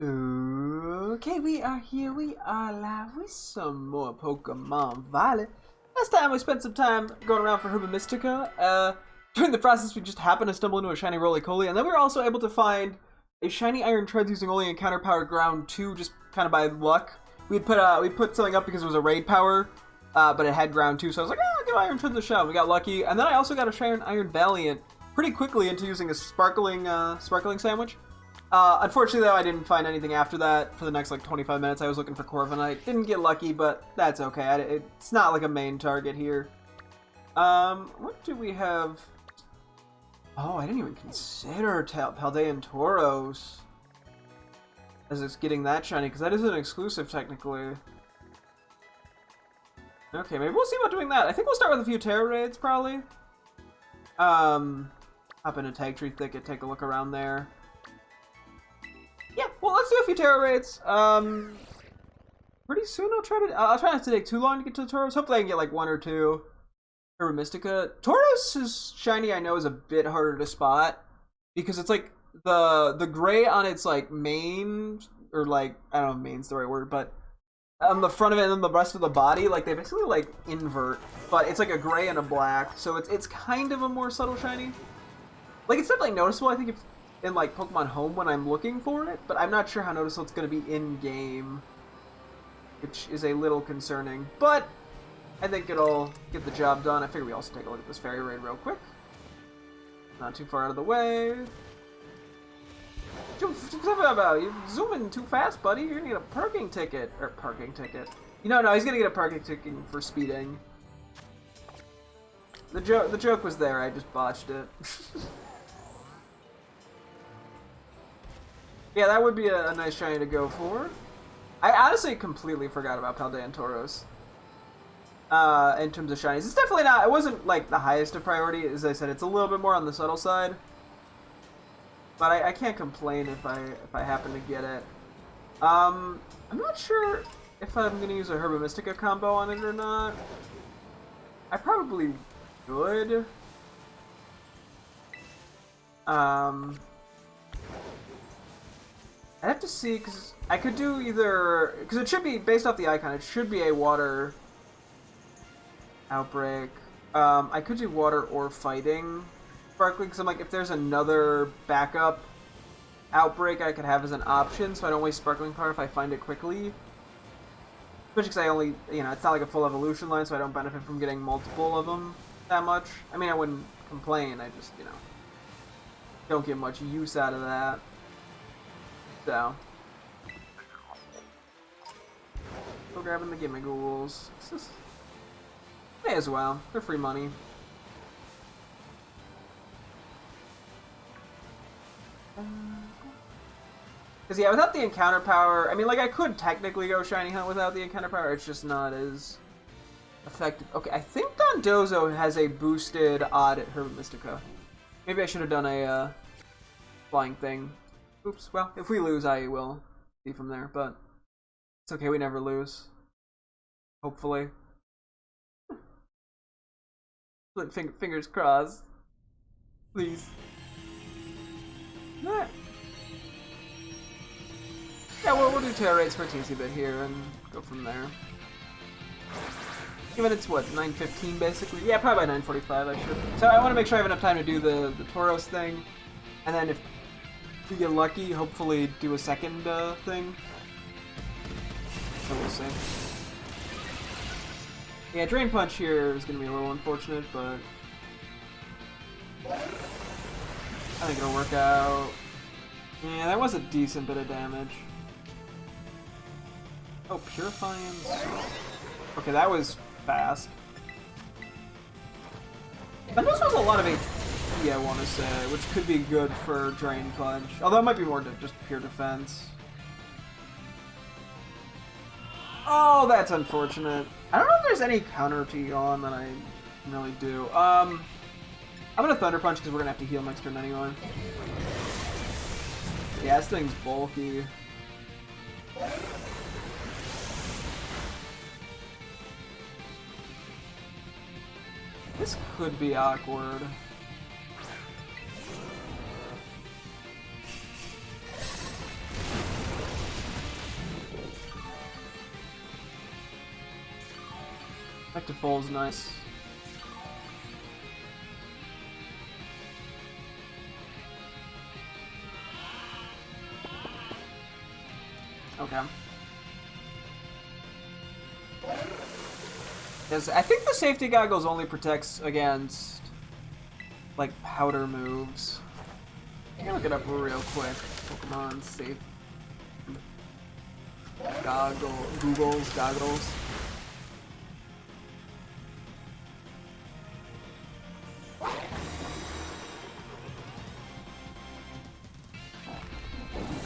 Okay, we are here. We are live with some more Pokemon Violet. Last time we spent some time going around for Herba Mystica. During the process, we just happened to stumble into a shiny Roly-Coly, and then we were also able to find a shiny Iron Treads using only Encounter Power Ground 2, just kind of by luck. We put something up because it was a raid power, but it had Ground 2, so I was like, oh, I'll give Iron Treads a shot. We got lucky, and then I also got a shiny Iron Valiant pretty quickly into using a sparkling sandwich. Unfortunately, though, I didn't find anything after that for the next, 25 minutes. I was looking for Corviknight. Didn't get lucky, but that's okay. It's not, like, a main target here. What do we have? Oh, I didn't even consider Paldean Tauros as it's getting that shiny, because that is an exclusive, technically. Okay, maybe we'll see about doing that. I think we'll start with a few Terra Raids, probably. Hop in a Tag Tree Thicket, take a look around there. Yeah, well, let's do a few Terra Raids. Pretty soon I'll try not to take too long to get to the Tauros. Hopefully I can get like one or two. Herba Mystica. Tauros' shiny, I know, is a bit harder to spot because it's like the gray on its like mane, or like, I don't know if main's the right word, but on the front of it and then the rest of the body, like they basically like invert, but it's like a gray and a black, so it's kind of a more subtle shiny. Like, it's definitely noticeable, I think, if in like Pokemon Home when I'm looking for it, but I'm not sure how noticeable it's going to be in game, which is a little concerning. But I think it'll get the job done. I figure we also take a look at this Fairy Raid real quick. Not too far out of the way. You're zooming too fast, buddy. You're gonna get a parking ticket. Or parking ticket. No, he's gonna get a parking ticket for speeding. The joke was there. I just botched it. Yeah, that would be a nice shiny to go for. I honestly completely forgot about Paldean Tauros. In terms of shinies. It's definitely not, it wasn't like the highest of priority. As I said, it's a little bit more on the subtle side. But I can't complain if I happen to get it. I'm not sure if I'm going to use a Herba Mystica combo on it or not. I probably would. I have to see, because I could do either, because it should be, based off the icon, it should be a water outbreak. I could do water or fighting sparkling, because I'm like, if there's another backup outbreak I could have as an option, so I don't waste sparkling power if I find it quickly. Especially because I only, it's not like a full evolution line, so I don't benefit from getting multiple of them that much. I mean, I wouldn't complain, I just, don't get much use out of that. So, still grabbing the Gimmigholes. May as well. They're free money. Because, yeah, without the encounter power, I mean, like, I could technically go Shiny Hunt without the encounter power, it's just not as effective. Okay, I think Dondozo has a boosted odd at Herba Mystica. Maybe I should have done a flying thing. Oops, well, if we lose, I will see from there, but it's okay, we never lose. Hopefully. Fingers crossed. Please. Alright. Yeah, we'll do Terra Raids for a teensy bit here and go from there. Given it's, what, 9:15 basically? Yeah, probably by 9:45 I should. So I want to make sure I have enough time to do the Tauros thing, and then if we get lucky, hopefully do a second thing. So we'll see. Yeah, Drain Punch here is going to be a little unfortunate, but I think it'll work out. Yeah, that was a decent bit of damage. Oh, Purifying. Okay, that was fast. That was a lot of HP, I want to say, which could be good for Drain Punch. Although it might be more just pure defense. Oh, that's unfortunate. I don't know if there's any counter to Yawn that I really do. I'm gonna Thunder Punch because we're gonna have to heal next turn anyway. Yeah, this thing's bulky. This could be awkward. Effective Fall is nice. Okay. Because I think the safety goggles only protects against, like, powder moves. I'm gonna look it up real quick. Pokemon safe. Goggles.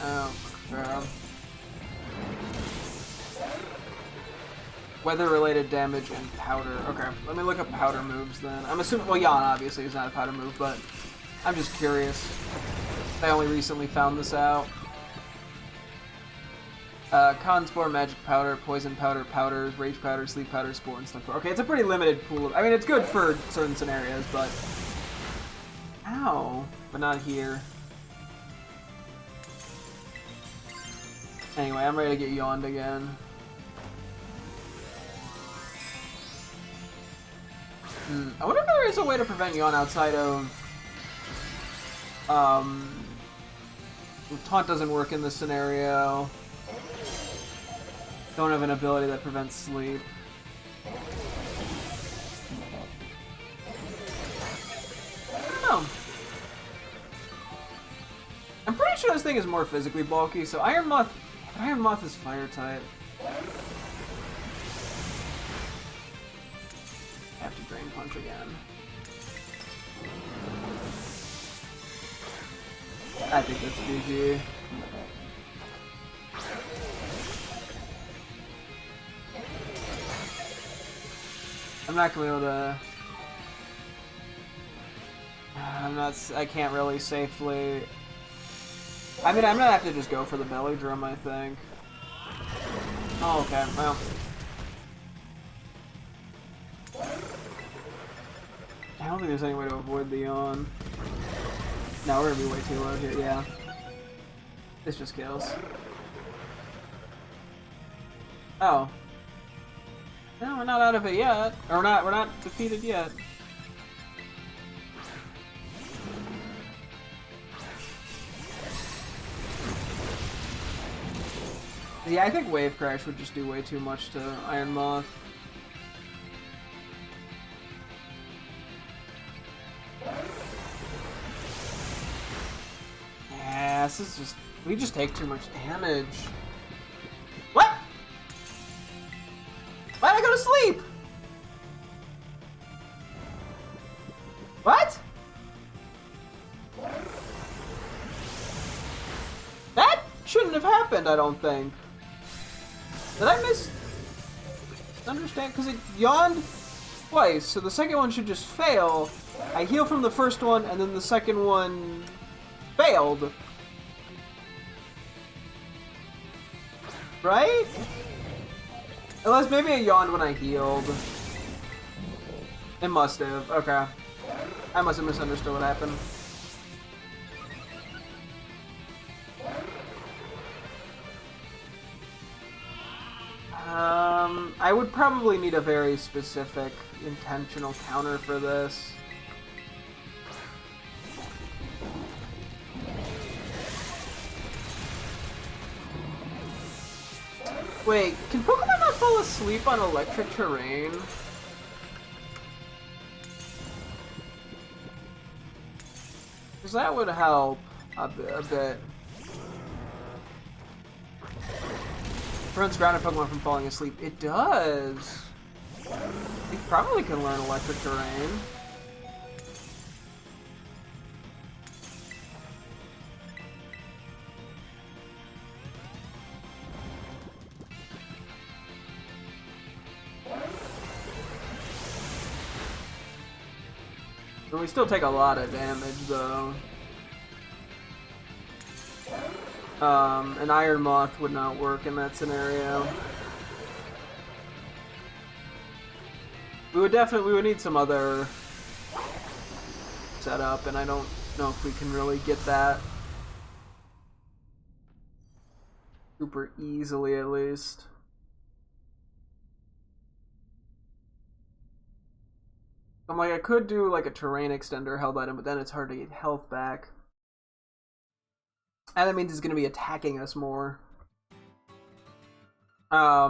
Oh, crap. Weather-related damage and powder. Okay, let me look up powder moves then. I'm assuming, well, Yawn obviously is not a powder move, but I'm just curious. I only recently found this out. Con Spore, Magic Powder, Poison Powder, Powders, Rage Powder, Sleep Powder, Spore, and Stuff. Okay, it's a pretty limited pool of... I mean, it's good for certain scenarios, but... Ow. But not here. Anyway, I'm ready to get yawned again. I wonder if there is a way to prevent yawn outside of... Taunt doesn't work in this scenario. Don't have an ability that prevents sleep. Oh. I'm pretty sure this thing is more physically bulky, so Iron Moth is fire type. I have to Drain Punch again. I think that's GG. I'm not gonna be able to... I can't really safely... I mean, I'm gonna have to just go for the belly drum, I think. Oh, okay, well... I don't think there's any way to avoid the yawn. No, we're gonna be way too low here, yeah. This just kills. Oh. No, we're not out of it yet. Or we're not defeated yet. Yeah, I think Wave Crash would just do way too much to Iron Moth. Yeah, this is just... We just take too much damage. What? Why'd I go to sleep? What? That shouldn't have happened, I don't think. Did I understand? Because it yawned twice, so the second one should just fail. I heal from the first one, and then the second one failed. Right? Unless maybe it yawned when I healed. It must have. Okay. I must have misunderstood what happened. I would probably need a very specific, intentional counter for this. Wait, can Pokemon not fall asleep on electric terrain? Because that would help a bit. Prevents grounded Pokemon from falling asleep. It does. You probably can learn electric terrain. But we still take a lot of damage, though. An Iron Moth would not work in that scenario. We would need some other setup, and I don't know if we can really get that super easily, at least. I'm like, I could do like a terrain extender held item, but then it's hard to get health back. And that means it's going to be attacking us more. I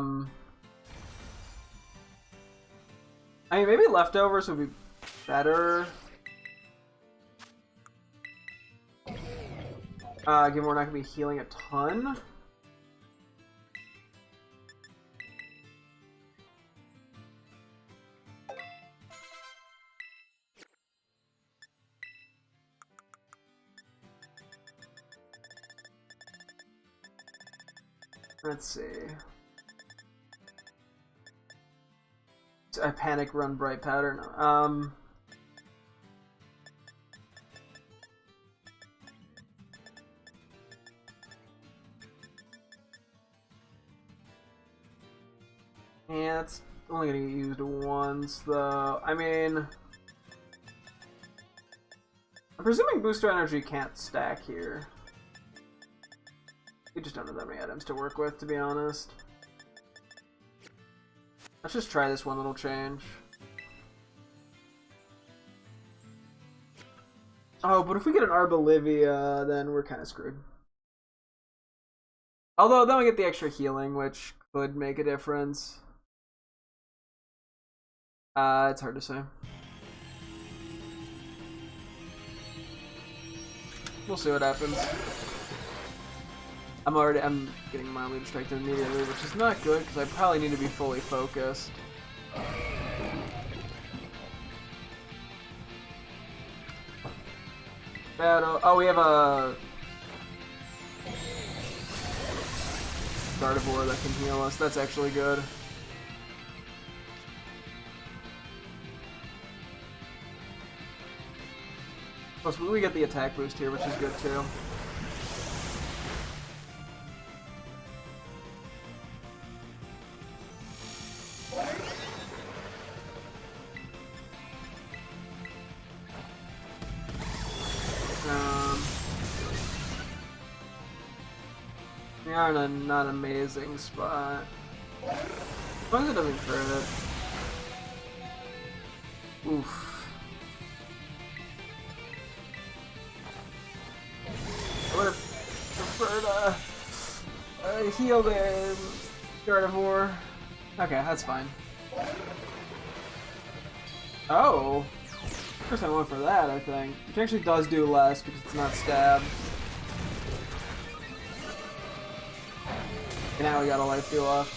mean, maybe leftovers would be better. Given we're not going to be healing a ton. Let's see. I panic run bright powder. No. Yeah, it's only gonna get used once, though. I mean, I'm presuming booster energy can't stack here. We just don't have that many items to work with, to be honest. Let's just try this one little change. Oh, but if we get an Arbolivia, then we're kind of screwed. Although, then we get the extra healing, which could make a difference. It's hard to say. We'll see what happens. I'm getting mildly distracted immediately, which is not good, because I probably need to be fully focused. Battle. Oh, we have a Gardevoir that can heal us. That's actually good. Plus, we get the attack boost here, which is good too. We are in a not amazing spot. As long as it doesn't crit. Oof. I would have preferred a heal there, Gardevoir. Okay, that's fine. Oh! First I went for that, I think. Which actually does do less because it's not stab. And now we got a life steal off.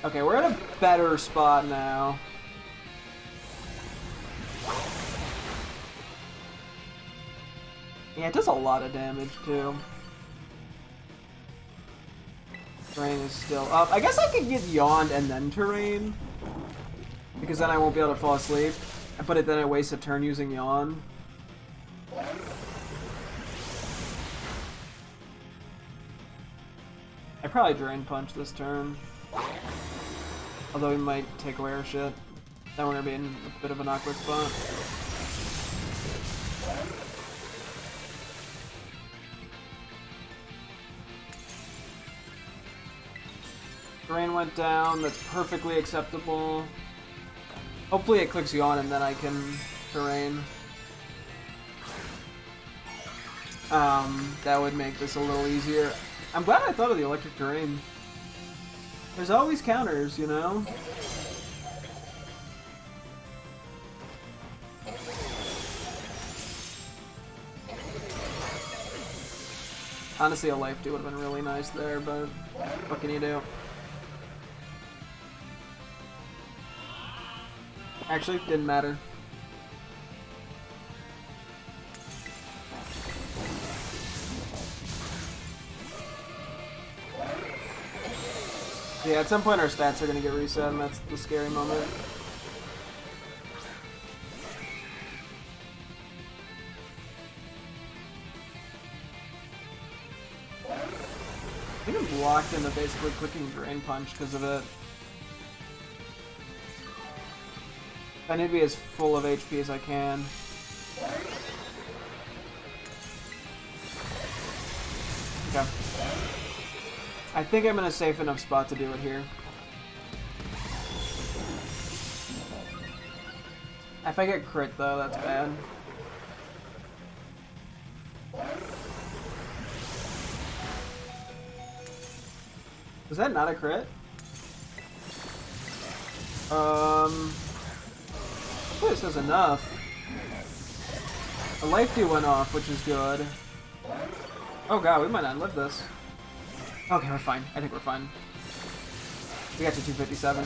Okay, we're in a better spot now. Yeah, it does a lot of damage too. Terrain is still up. I guess I could get Yawned and then Terrain. Because then I won't be able to fall asleep. But then I waste a turn using Yawn. I probably Drain Punch this turn. Although we might take away our shit. Then we're gonna be in a bit of an awkward spot. Drain went down, that's perfectly acceptable. Hopefully it clicks Yawn and then I can Terrain. That would make this a little easier. I'm glad I thought of the electric terrain. There's always counters, you know? Honestly, a life steal would have been really nice there, but what can you do? Actually, didn't matter. Yeah, at some point our stats are going to get reset, and that's the scary moment. I think I'm blocked into basically clicking Drain Punch because of it. I need to be as full of HP as I can. Okay. I think I'm in a safe enough spot to do it here. If I get crit though, that's bad. Was that not a crit? This is enough. A life dew went off, which is good. Oh god, we might not live this. Okay, we're fine. I think we're fine. We got to 257.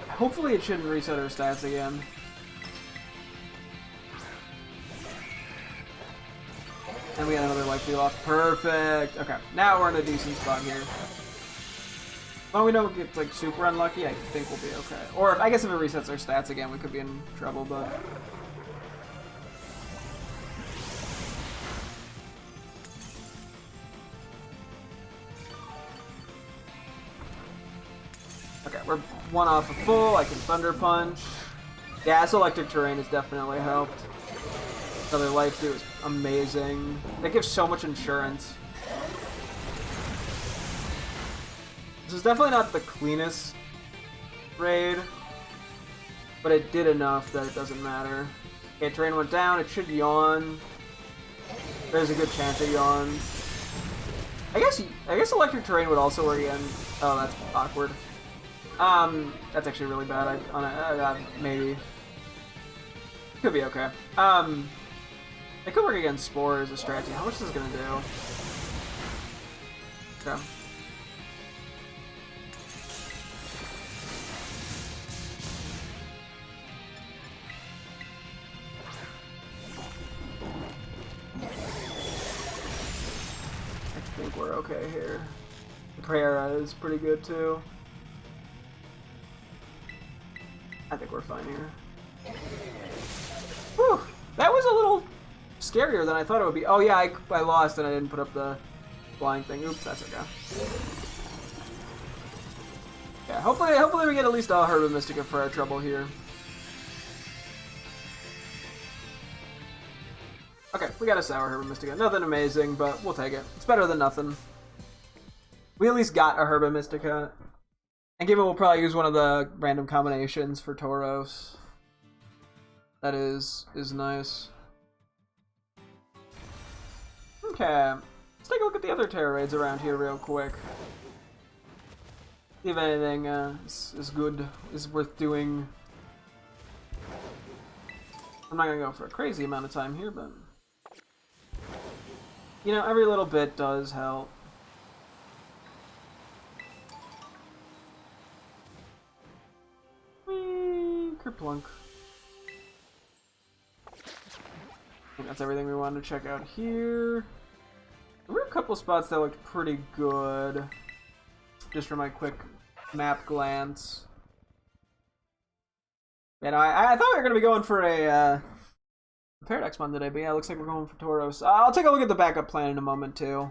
Hopefully it shouldn't reset our stats again. And we got another life deal off. Perfect! Okay, now we're in a decent spot here. Well, we don't get like super unlucky, I think we'll be okay. Or I guess if it resets our stats again, we could be in trouble, but... Okay, we're one off a full, I can Thunder Punch. Yeah, this electric terrain has definitely helped. Another life dew is amazing. That gives so much insurance. This is definitely not the cleanest raid, but it did enough that it doesn't matter. Okay, terrain went down, it should yawn. There's a good chance it yawns. I guess electric terrain would also work again. Oh, that's awkward. That's actually really bad. Maybe. Could be okay. It could work against Spore as a strategy. How much is this gonna do? Okay. I think we're okay here. The Prayera is pretty good too. I think we're fine here. Whew! That was a little scarier than I thought it would be. Oh yeah, I lost and I didn't put up the flying thing. Oops, that's okay. Yeah, hopefully we get at least a Herba Mystica for our trouble here. Okay, we got a Sour Herba Mystica. Nothing amazing, but we'll take it. It's better than nothing. We at least got a Herba Mystica. And given we'll probably use one of the random combinations for Tauros. That is nice. Okay, let's take a look at the other Terra raids around here real quick. See if anything is good, is worth doing. I'm not gonna go for a crazy amount of time here, but you know, every little bit does help. Kerplunk. I think that's everything we wanted to check out here. There were a couple spots that looked pretty good, just from my quick map glance. And I thought we were going to be going for a Paradox Mon today, but yeah, it looks like we're going for Tauros. I'll take a look at the backup plan in a moment, too.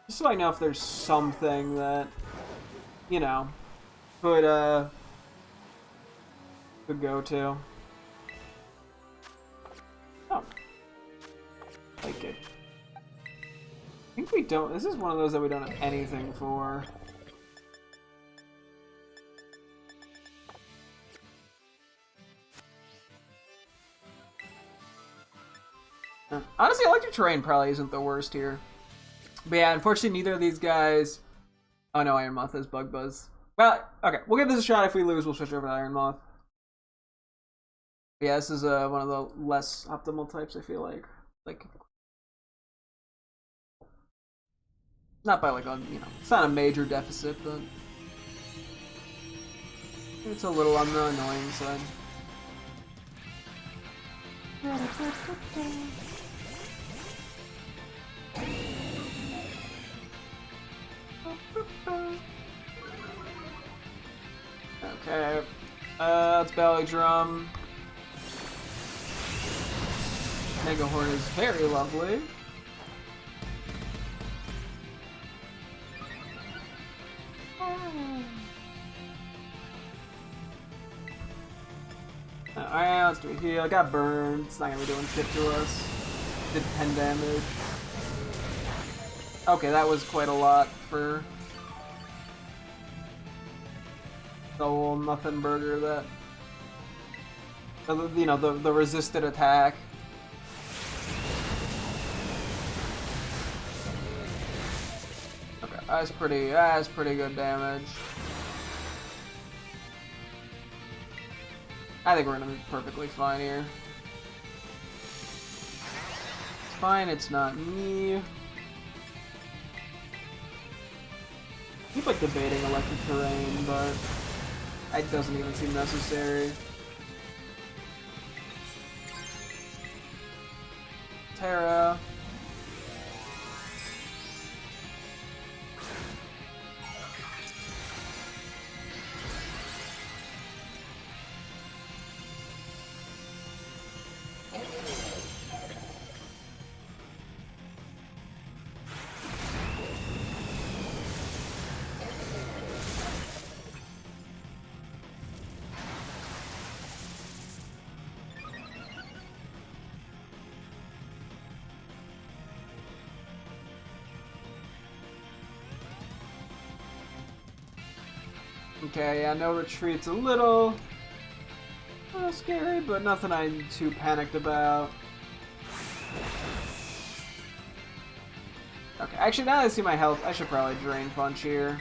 Just so I know if there's something that, you know, could go to. Oh. Like it. I think we don't. This is one of those that we don't have anything for. Honestly, electric terrain probably isn't the worst here. But yeah, unfortunately, neither of these guys. Oh no, Iron Moth has Bug Buzz. Well, okay, we'll give this a shot. If we lose, we'll switch over to Iron Moth. Yeah, this is one of the less optimal types, I feel like. Not by like a, you know, it's not a major deficit, but it's a little on the annoying side. Okay, it's Belly Drum. Mega Horn is very lovely. Alright, let's do a heal. I got burned. It's not gonna be doing shit to us. Did 10 damage. Okay, that was quite a lot for the whole nothing burger that, you know, the resisted attack. Okay, that's pretty good damage. I think we're gonna be perfectly fine here. It's fine, it's not me. I keep like debating electric terrain, but it doesn't even seem necessary. Terra. Okay, yeah, no retreat's a little scary, but nothing I'm too panicked about. Okay, actually, now that I see my health, I should probably Drain Punch here,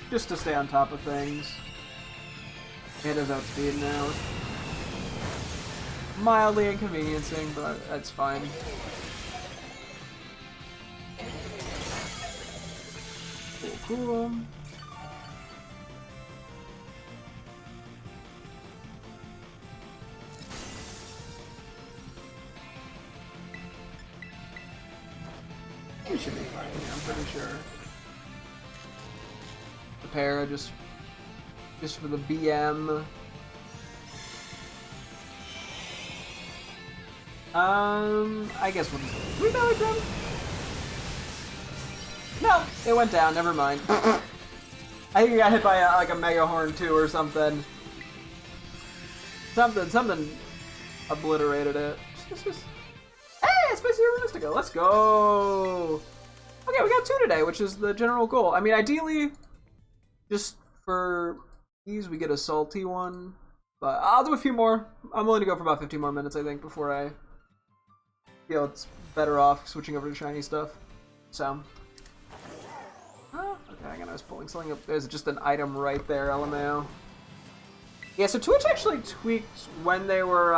just to stay on top of things. It is outspeed now. Mildly inconveniencing, but that's fine. Cool. We should be fine, yeah, I'm pretty sure. The para just for the BM. I guess we'll just... We know it, Grim? No, it went down, never mind. I think you got hit by like a Mega Horn too or something. Something obliterated it. Hey, it's Spicy Herba Mystica. Let's go. Okay, we got 2 today, which is the general goal. I mean, ideally, just for ease, we get a salty one. But I'll do a few more. I'm willing to go for about 15 more minutes, I think, before I feel it's better off switching over to shiny stuff. So. Oh, okay, hang on, I was pulling something up. There's just an item right there, LMAO. Yeah, so Twitch actually tweaked when they were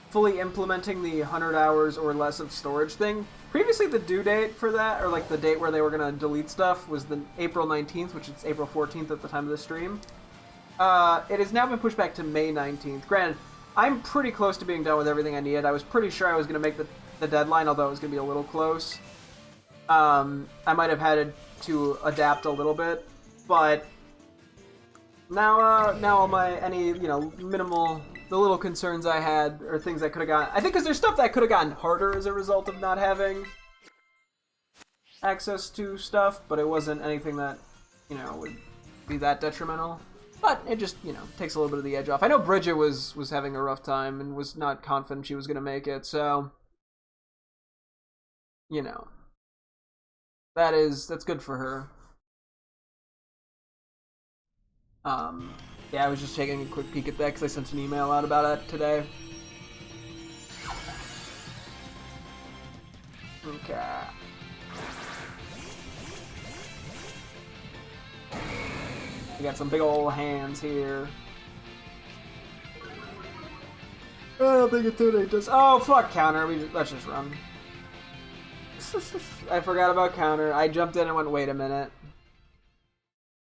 fully implementing the 100 hours or less of storage thing. Previously, the due date for that, or like the date where they were going to delete stuff, was the April 19th, which is April 14th at the time of the stream. It has now been pushed back to May 19th. Granted, I'm pretty close to being done with everything I needed. I was pretty sure I was going to make the deadline, although it was going to be a little close. I might have had to adapt a little bit, but now all my, minimal, the little concerns I had, or things I could have gotten, I think because there's stuff that could have gotten harder as a result of not having access to stuff, but it wasn't anything that, would be that detrimental. But it just, takes a little bit of the edge off. I know Bridget was having a rough time and was not confident she was going to make it, so, that's good for her. Yeah, I was just taking a quick peek at that because I sent an email out about it today. Okay. We got some big old hands here. I don't think it's too just. Oh fuck, counter. Let's just run. I forgot about counter. I jumped in and went, wait a minute.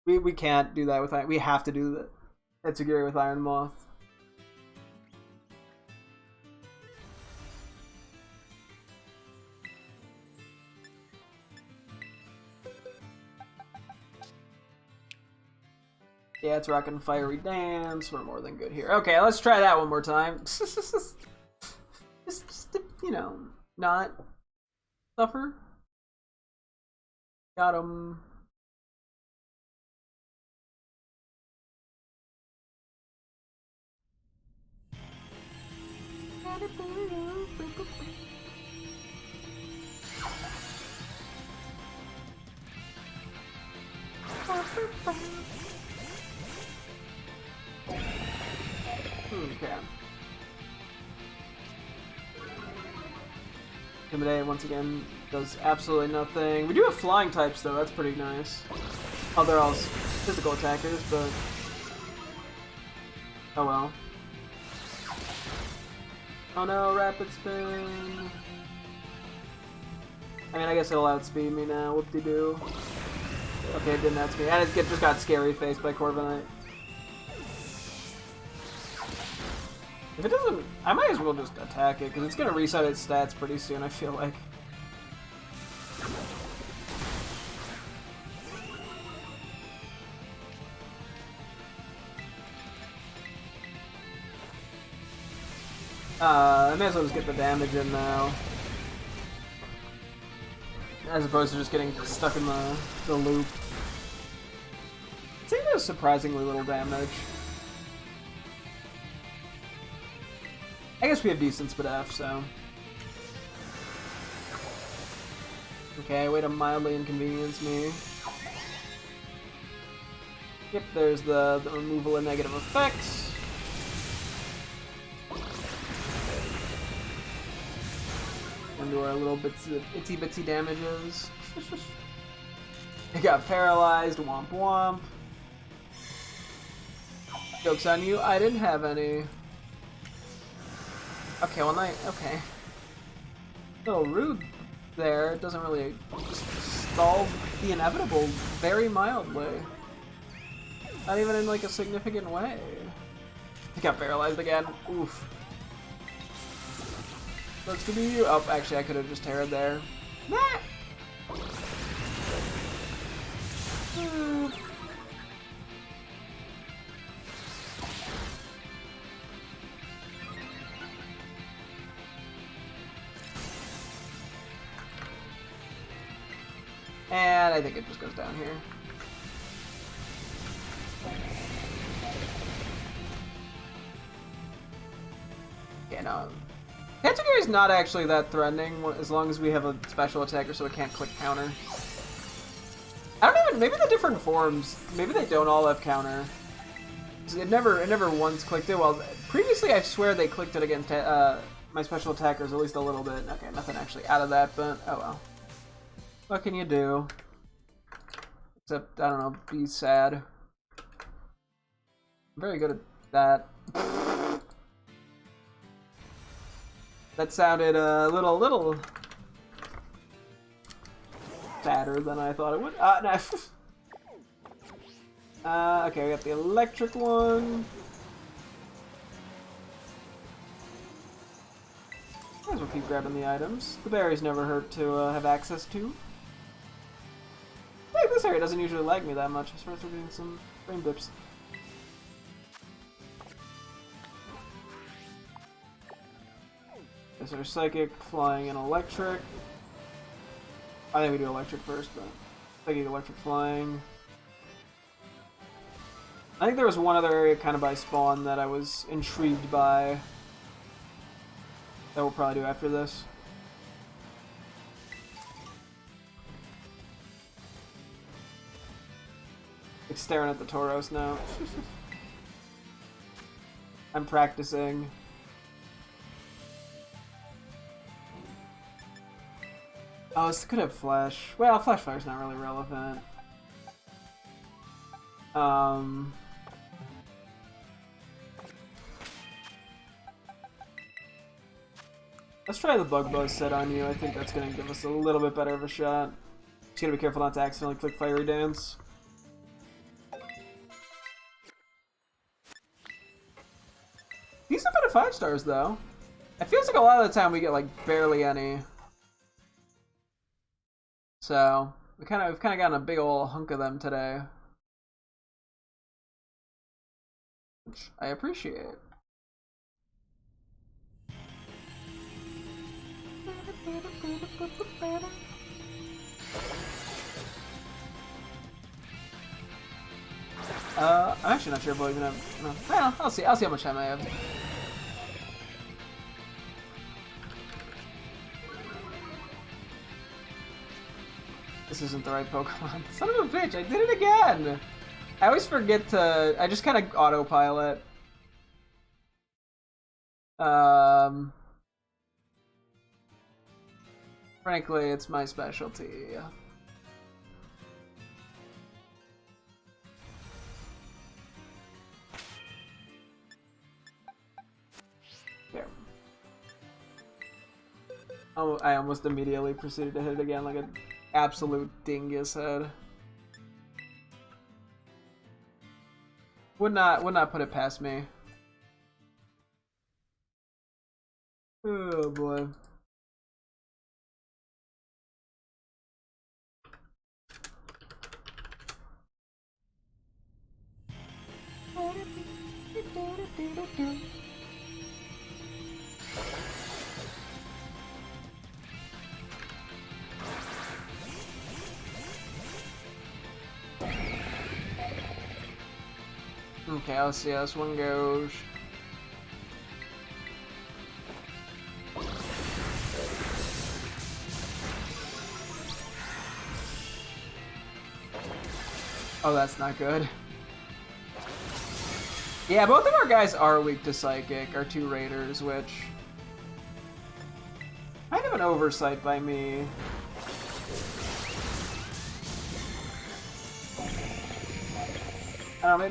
We can't do that with Iron. We have to do that. Etsugiri with Iron Moth. Yeah, it's rockin' Fiery Dance. We're more than good here. Okay, let's try that one more time. just not suffer. Got him. Intimidate, once again, does absolutely nothing. We do have flying types, though. That's pretty nice. Oh, they're all physical attackers, but... oh well. Oh no, rapid spin. I mean, I guess it'll outspeed me now. Whoop-de-doo. Okay, it didn't outspeed. And it just got scary faced by Corviknight. If it doesn't, I might as well just attack it, because it's going to reset its stats pretty soon, I feel like. I may as well just get the damage in now. As opposed to just getting stuck in the loop. It does surprisingly little damage. I guess we have decent speed F, so... okay, way to mildly inconvenience me. Yep, there's the removal of negative effects. And do our little itsy bitsy damages. It got paralyzed, womp womp. Joke's on you, I didn't have any. Okay, well, okay. A little rude there. It doesn't really solve the inevitable very mildly. Not even in like a significant way. He got paralyzed again. Oof. Looks to be you. Oh, actually, I could have just terrored there. Nah. And I think it just goes down here. Yeah, no. Katsugiri is not actually that threatening as long as we have a special attacker so it can't click counter. I don't even, maybe the different forms, maybe they don't all have counter. It never once clicked it. Well, previously I swear they clicked it against my special attackers at least a little bit. Okay, nothing actually out of that, but oh well. What can you do? Except, I don't know, be sad. I'm very good at that. That sounded a little sadder than I thought it would. No. Okay, we got the electric one. Might as well keep grabbing the items. The berries never hurt to have access to. Hey, this area doesn't usually lag me that much. I suppose we're doing some frame dips. Is there psychic, flying, and electric? I think we do electric first, but psychic, electric, flying. I think there was one other area kind of by spawn that I was intrigued by. That we'll probably do after this. Like staring at the Tauros now. I'm practicing. Oh, this could have Flash. Well, Flash Fire's not really relevant. Let's try the Bug Buzz set on you. I think that's going to give us a little bit better of a shot. Just gotta be careful not to accidentally click Fiery Dance. Decent bit of 5 stars though. It feels like a lot of the time we get like barely any. So we've kind of gotten a big old hunk of them today, which I appreciate. I'm actually not sure if I'll even have. No, well, I'll see. I'll see how much time I have. This isn't the right Pokemon. Son of a bitch! I did it again. I always forget to. I just kind of autopilot. Frankly, it's my specialty. There. Oh, I almost immediately proceeded to hit it again like an absolute dingus head. Would not put it past me. Oh boy. Okay, let's see how this one goes. Oh, that's not good. Yeah, both of our guys are weak to Psychic, our two raiders, which... kind of an oversight by me.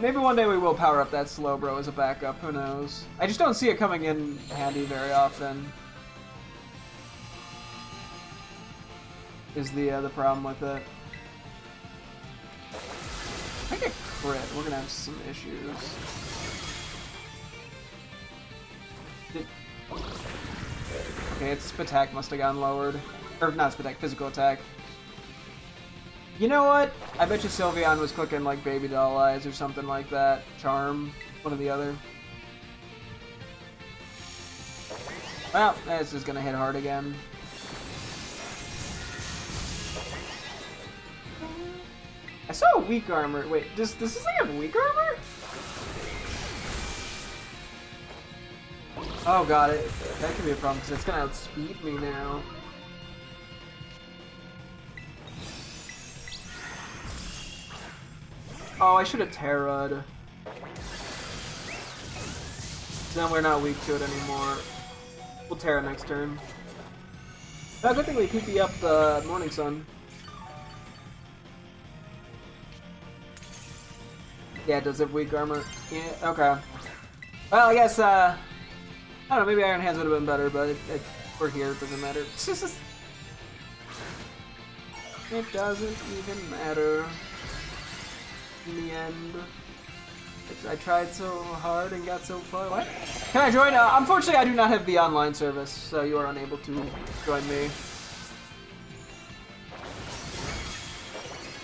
Maybe one day we will power up that Slowbro as a backup, who knows. I just don't see it coming in handy very often. Is the problem with it. If I get crit, we're gonna have some issues. Okay, its attack must have gotten lowered. Or not attack, physical attack. You know what? I bet you Sylveon was clicking like baby doll eyes or something like that. Charm, one or the other. Well, this is gonna hit hard again. I saw a weak armor. Wait, does this thing have weak armor? Oh god, that could be a problem because it's gonna outspeed me now. Oh, I should have Terra'd. Then we're not weak to it anymore. We'll Terra next turn. Oh, good thing we PP up the Morning Sun. Yeah, it does have weak armor. Yeah, okay. Well, I guess, I don't know, maybe Iron Hands would have been better, but we're here, it doesn't matter. It doesn't even matter. In the end, I tried so hard and got so far. What? Can I join? Unfortunately, I do not have the online service, so you are unable to join me.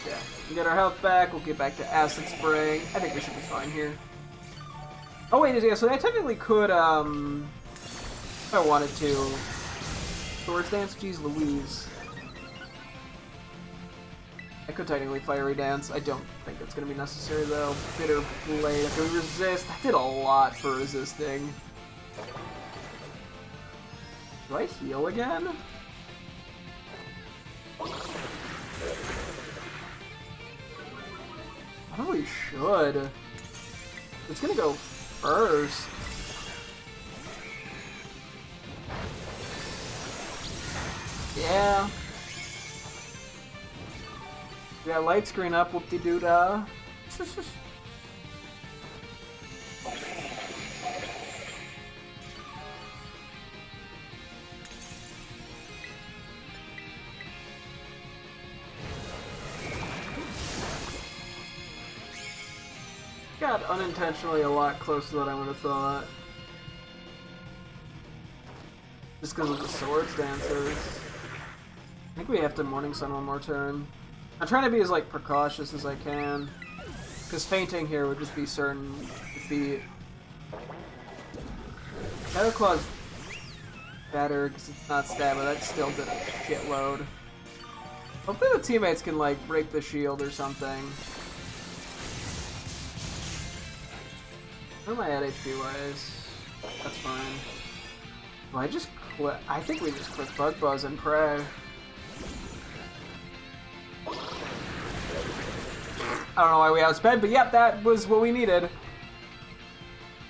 Yeah, we get our health back. We'll get back to Acid Spray. I think we should be fine here. Oh wait, yeah. So I technically could, if I wanted to. Swords Dance. Jeez Louise. I could technically Fiery Dance. I don't think it's going to be necessary, though. Bitter Blade. I can resist. I did a lot for resisting. Do I heal again? I probably should. It's going to go first. Yeah. We got light screen up, whoop-de-doo-dah. Got unintentionally a lot closer than I would have thought. Just because of the Swords Dancers. I think we have to Morning Sun one more turn. I'm trying to be as like precautious as I can, because fainting here would just be certain defeat. Shadow Claw's better because it's not stab, but that still did a shitload. Hopefully the teammates can like break the shield or something. Where am I at HP wise? That's fine. Well, I think we just click Bug Buzz and pray. I don't know why we outsped, but yep, that was what we needed.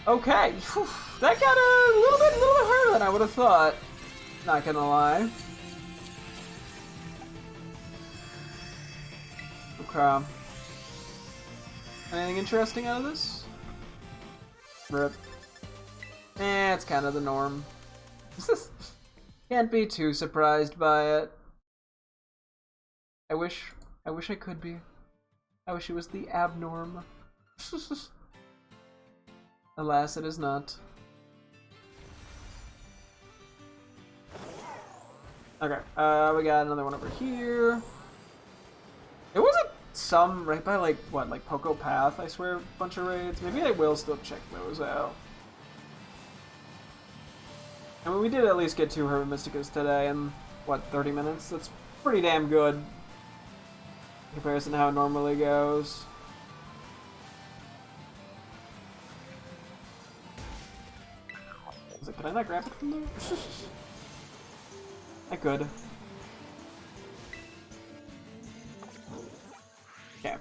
Okay, whew, that got a little bit harder than I would have thought. Not gonna lie. Okay. Anything interesting out of this? Rip. It's kind of the norm. Can't be too surprised by it. I wish I could be. I wish it was the abnorm. Alas, it is not. Okay, we got another one over here. There wasn't some right by, like, what, like Poco Path, I swear, a bunch of raids. Maybe I will still check those out. I mean, we did at least get 2 Herba Mysticas today in, what, 30 minutes? That's pretty damn good in comparison to how it normally goes. Can I not grab it from there? I could. Okay.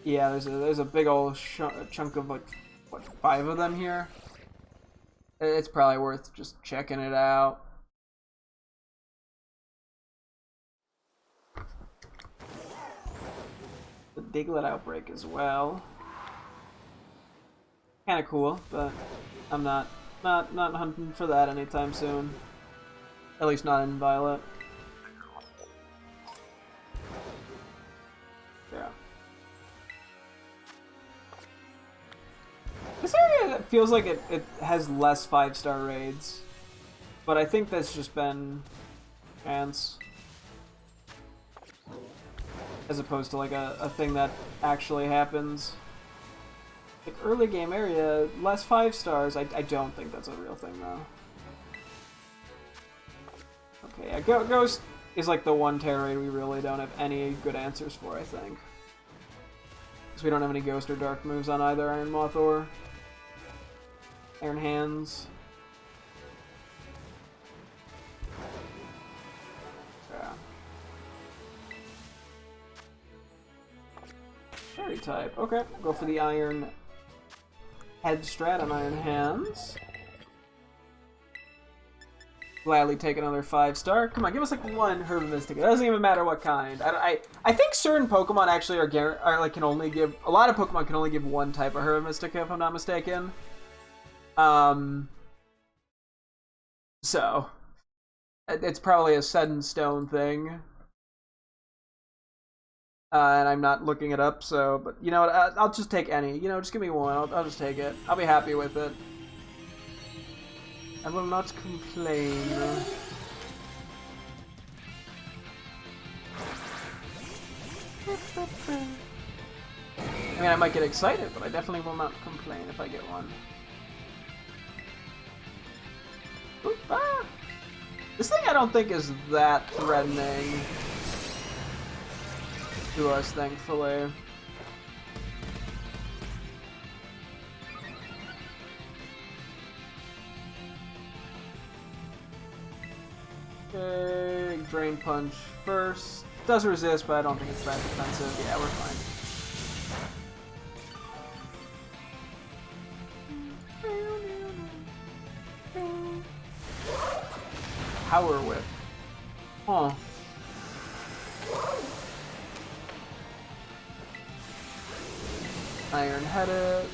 Yeah, there's a big old chunk of, like, what, 5 of them here. It's probably worth just checking it out. The Diglett outbreak as well. Kind of cool, but I'm not hunting for that anytime soon. At least not in Violet. Yeah. This area feels like it has less 5-star raids, but I think that's just been chance, as opposed to like a thing that actually happens. Like, early game area, less 5 stars, I don't think that's a real thing, though. Okay, yeah, Ghost is like the one terror raid we really don't have any good answers for, I think. Because we don't have any Ghost or Dark moves on either Iron Moth or Iron Hands. Yeah. Fairy type, okay, go for the Iron Head strat on Iron Hands. Gladly take another 5-star. Come on, give us like one Herba Mystica. It doesn't even matter what kind. I think certain Pokemon actually are like can only give, a lot of Pokemon can only give one type of Herba Mystica if I'm not mistaken. So it's probably a set in stone thing. And I'm not looking it up, so, but you know what, I'll just take any. You know, just give me one, I'll just take it. I'll be happy with it. I will not complain. I mean, I might get excited, but I definitely will not complain if I get one. Oop, ah! This thing I don't think is that threatening to us, thankfully. Okay, Drain Punch first. Does resist, but I don't think it's that defensive. Yeah, we're fine. Power Whip. Huh. Iron Headed.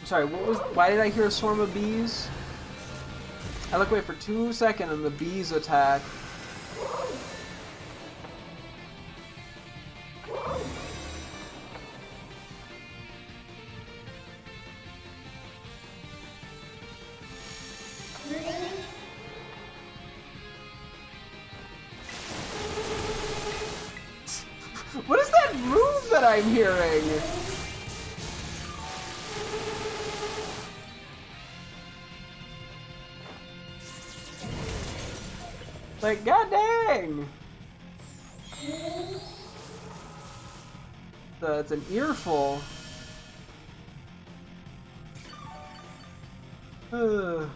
I'm sorry, why did I hear a swarm of bees? I look away for 2 seconds and the bees attack. What is that move that I'm hearing? Like, god dang! It's an earful. Ugh.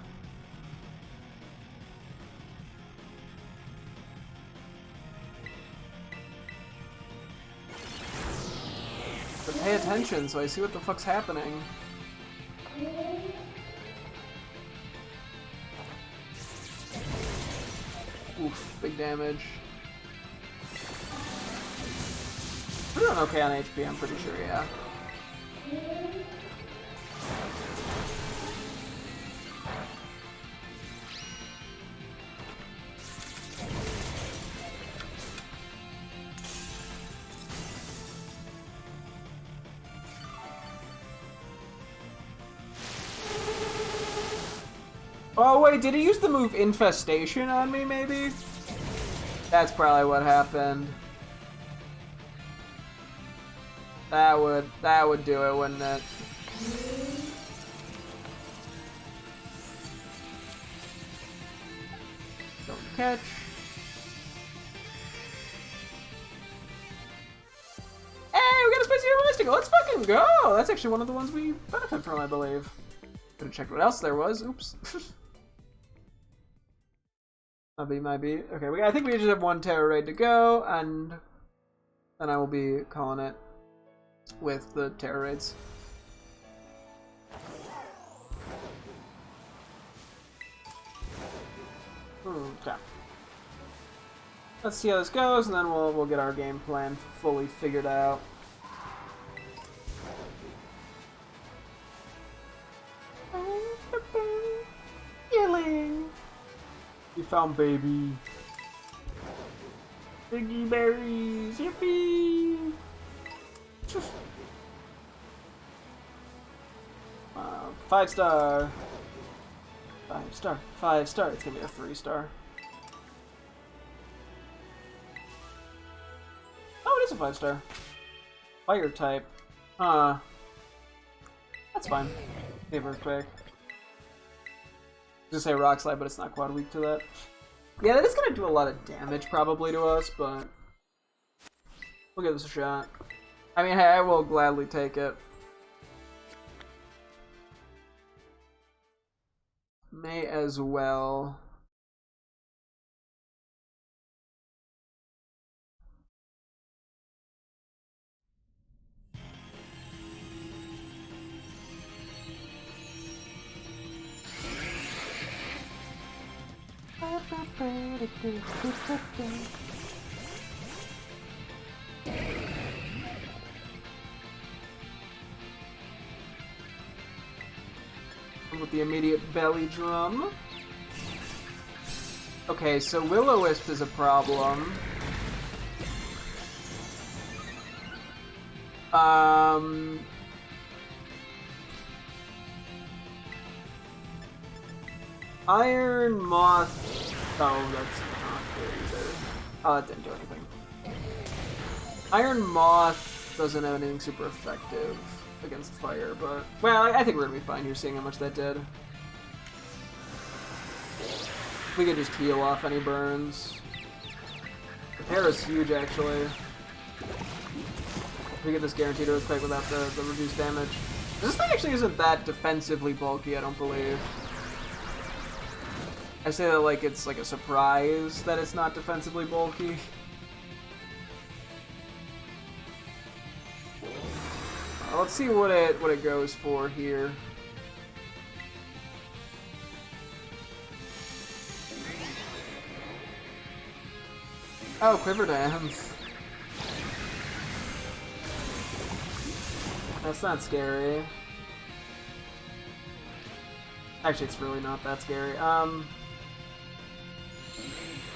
But pay attention so I see what the fuck's happening. Oof, big damage. We're doing okay on HP, I'm pretty sure, yeah. Oh wait, did he use the move Infestation on me, maybe? That's probably what happened. That would do it, wouldn't it? Don't catch. Hey, we got a spicy Herba Mystica. Let's fucking go! That's actually one of the ones we benefit from, I believe. Could have checked what else there was. Oops. Might be. Okay, I think we just have one Terror Raid to go, and then I will be calling it with the Terror Raids. Okay. Let's see how this goes, and then we'll get our game plan fully figured out. Healing. You found baby. Piggy berries, yippee! 5-star. 5-star. 5-star. It's gonna be a 3-star. Oh, it is a 5-star. Fire type. Huh. That's fine. Save Earthquake. Just say Rock Slide, but it's not quad weak to that. Yeah, that is gonna do a lot of damage probably to us, but we'll give this a shot. I mean, hey, I will gladly take it. May as well. With the immediate belly drum. Okay, so Will-O-Wisp is a problem. Iron Moth. Oh, that's not good either. Oh, that didn't do anything. Iron Moth doesn't have anything super effective against fire, but well, I think we're gonna be fine here, seeing how much that did. We could just heal off any burns. Repair is huge, actually. We get this guaranteed earthquake without the reduced damage. This thing actually isn't that defensively bulky, I don't believe. I say that like it's like a surprise that it's not defensively bulky. Let's see what it goes for here. Oh, Quiver Dance. That's not scary. Actually, it's really not that scary.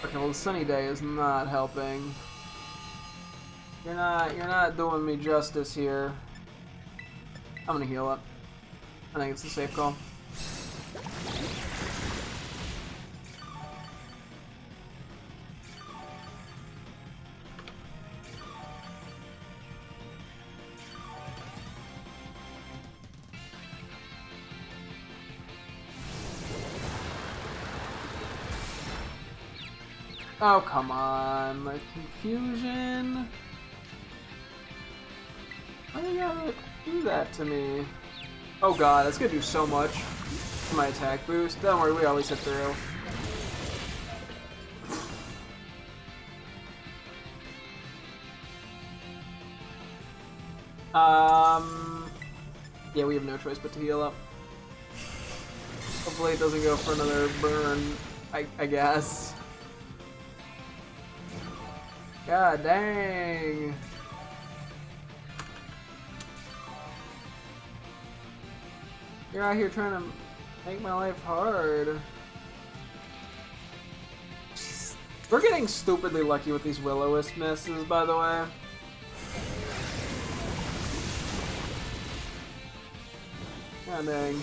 Okay, well, the Sunny Day is not helping. You're not doing me justice here. I'm gonna heal up. I think it's a safe call. Oh, come on. Like, confusion? Why do you gotta do that to me? Oh god, that's gonna do so much to my attack boost. Don't worry, we always hit through. Yeah, we have no choice but to heal up. Hopefully it doesn't go for another burn, I guess. God dang. You're out here trying to make my life hard. We're getting stupidly lucky with these Will-O-Wisp misses, by the way. God dang.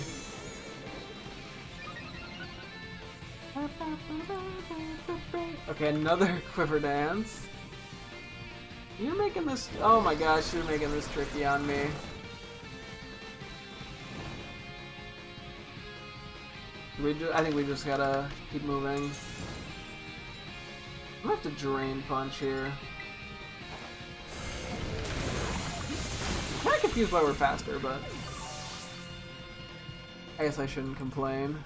Okay, another quiver dance. You're making this. Oh my gosh, you're making this tricky on me. I think we just gotta keep moving. I'm gonna have to drain punch here. I'm kinda confused why we're faster, but I guess I shouldn't complain.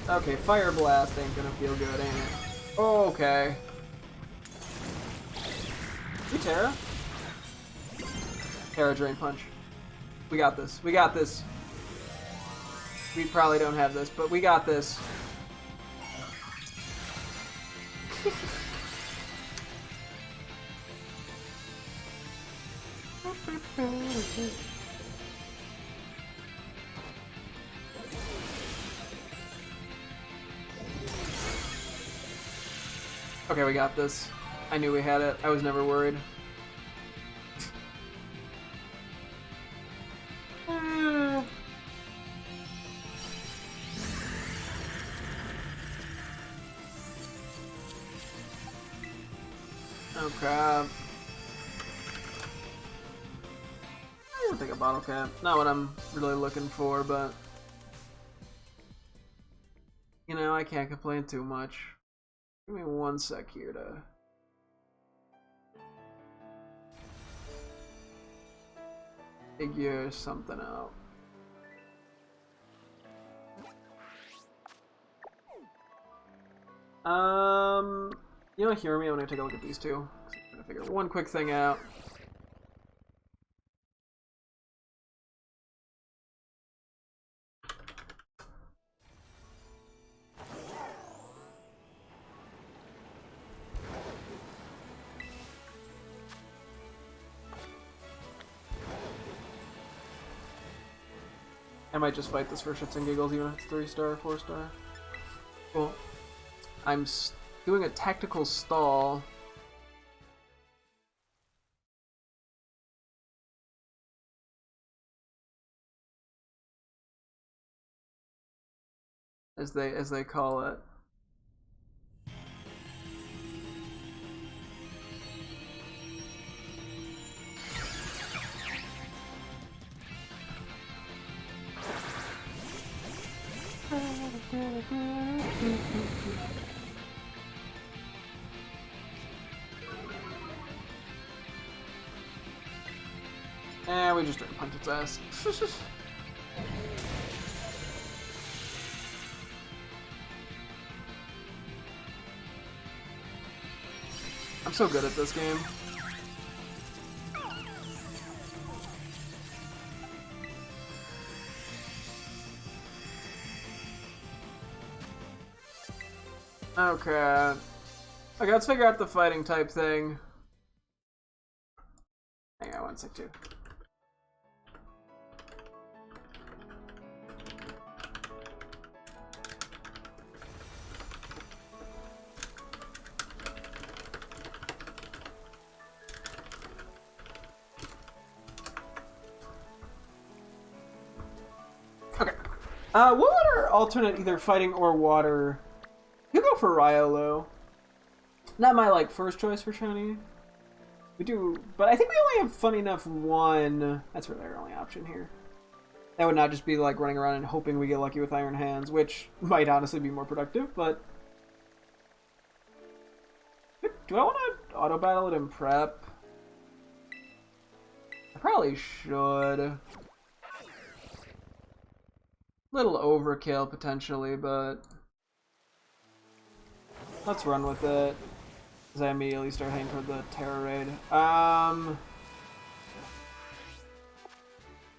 Okay, Fire Blast ain't gonna feel good, ain't it? Oh, okay. You Terra? Terra Drain Punch. We got this. We got this. We probably don't have this, but we got this. Okay, we got this. I knew we had it. I was never worried. Oh crap. I'll take a bottle cap. Not what I'm really looking for, but you know, I can't complain too much. Give me 1 sec here to figure something out. You don't hear me? I'm gonna take a look at these two. I'm gonna figure one quick thing out. I might just fight this for shits and giggles, even if it's 3-star, 4-star. Cool. I'm doing a tactical stall. As they call it. Eh, we just try to punch its ass. I'm so good at this game. Okay. Okay, let's figure out the fighting type thing. Hang on 1 sec, too. Okay. What would our alternate either fighting or water? You go for Riolu. Not my like first choice for shiny. We do, but I think we only have funny enough one. That's really our only option here. That would not just be like running around and hoping we get lucky with Iron Hands, which might honestly be more productive. But do I want to auto battle it in prep? I probably should. Little overkill potentially, but let's run with it. As I immediately start heading toward the Terra raid.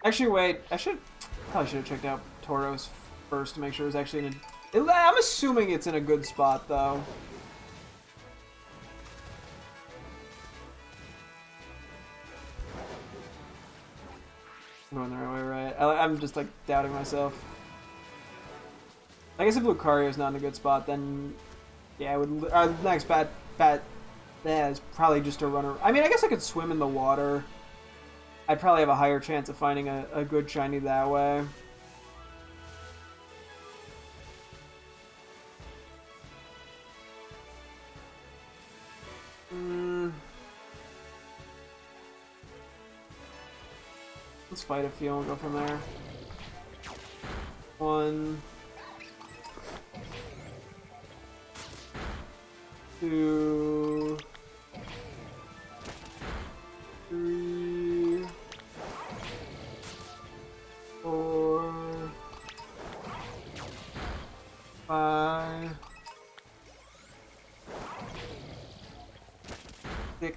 Actually, wait. Probably should have checked out Tauros first to make sure it was actually in a I'm assuming it's in a good spot, though. I'm going the right way, right? I'm just, like, doubting myself. I guess if Lucario's not in a good spot, then... Yeah, our next bat is probably just a runner. I mean, I guess I could swim in the water. I'd probably have a higher chance of finding a good shiny that way. Let's fight a few and go from there. 1, 2, 3, 4, 5, 6,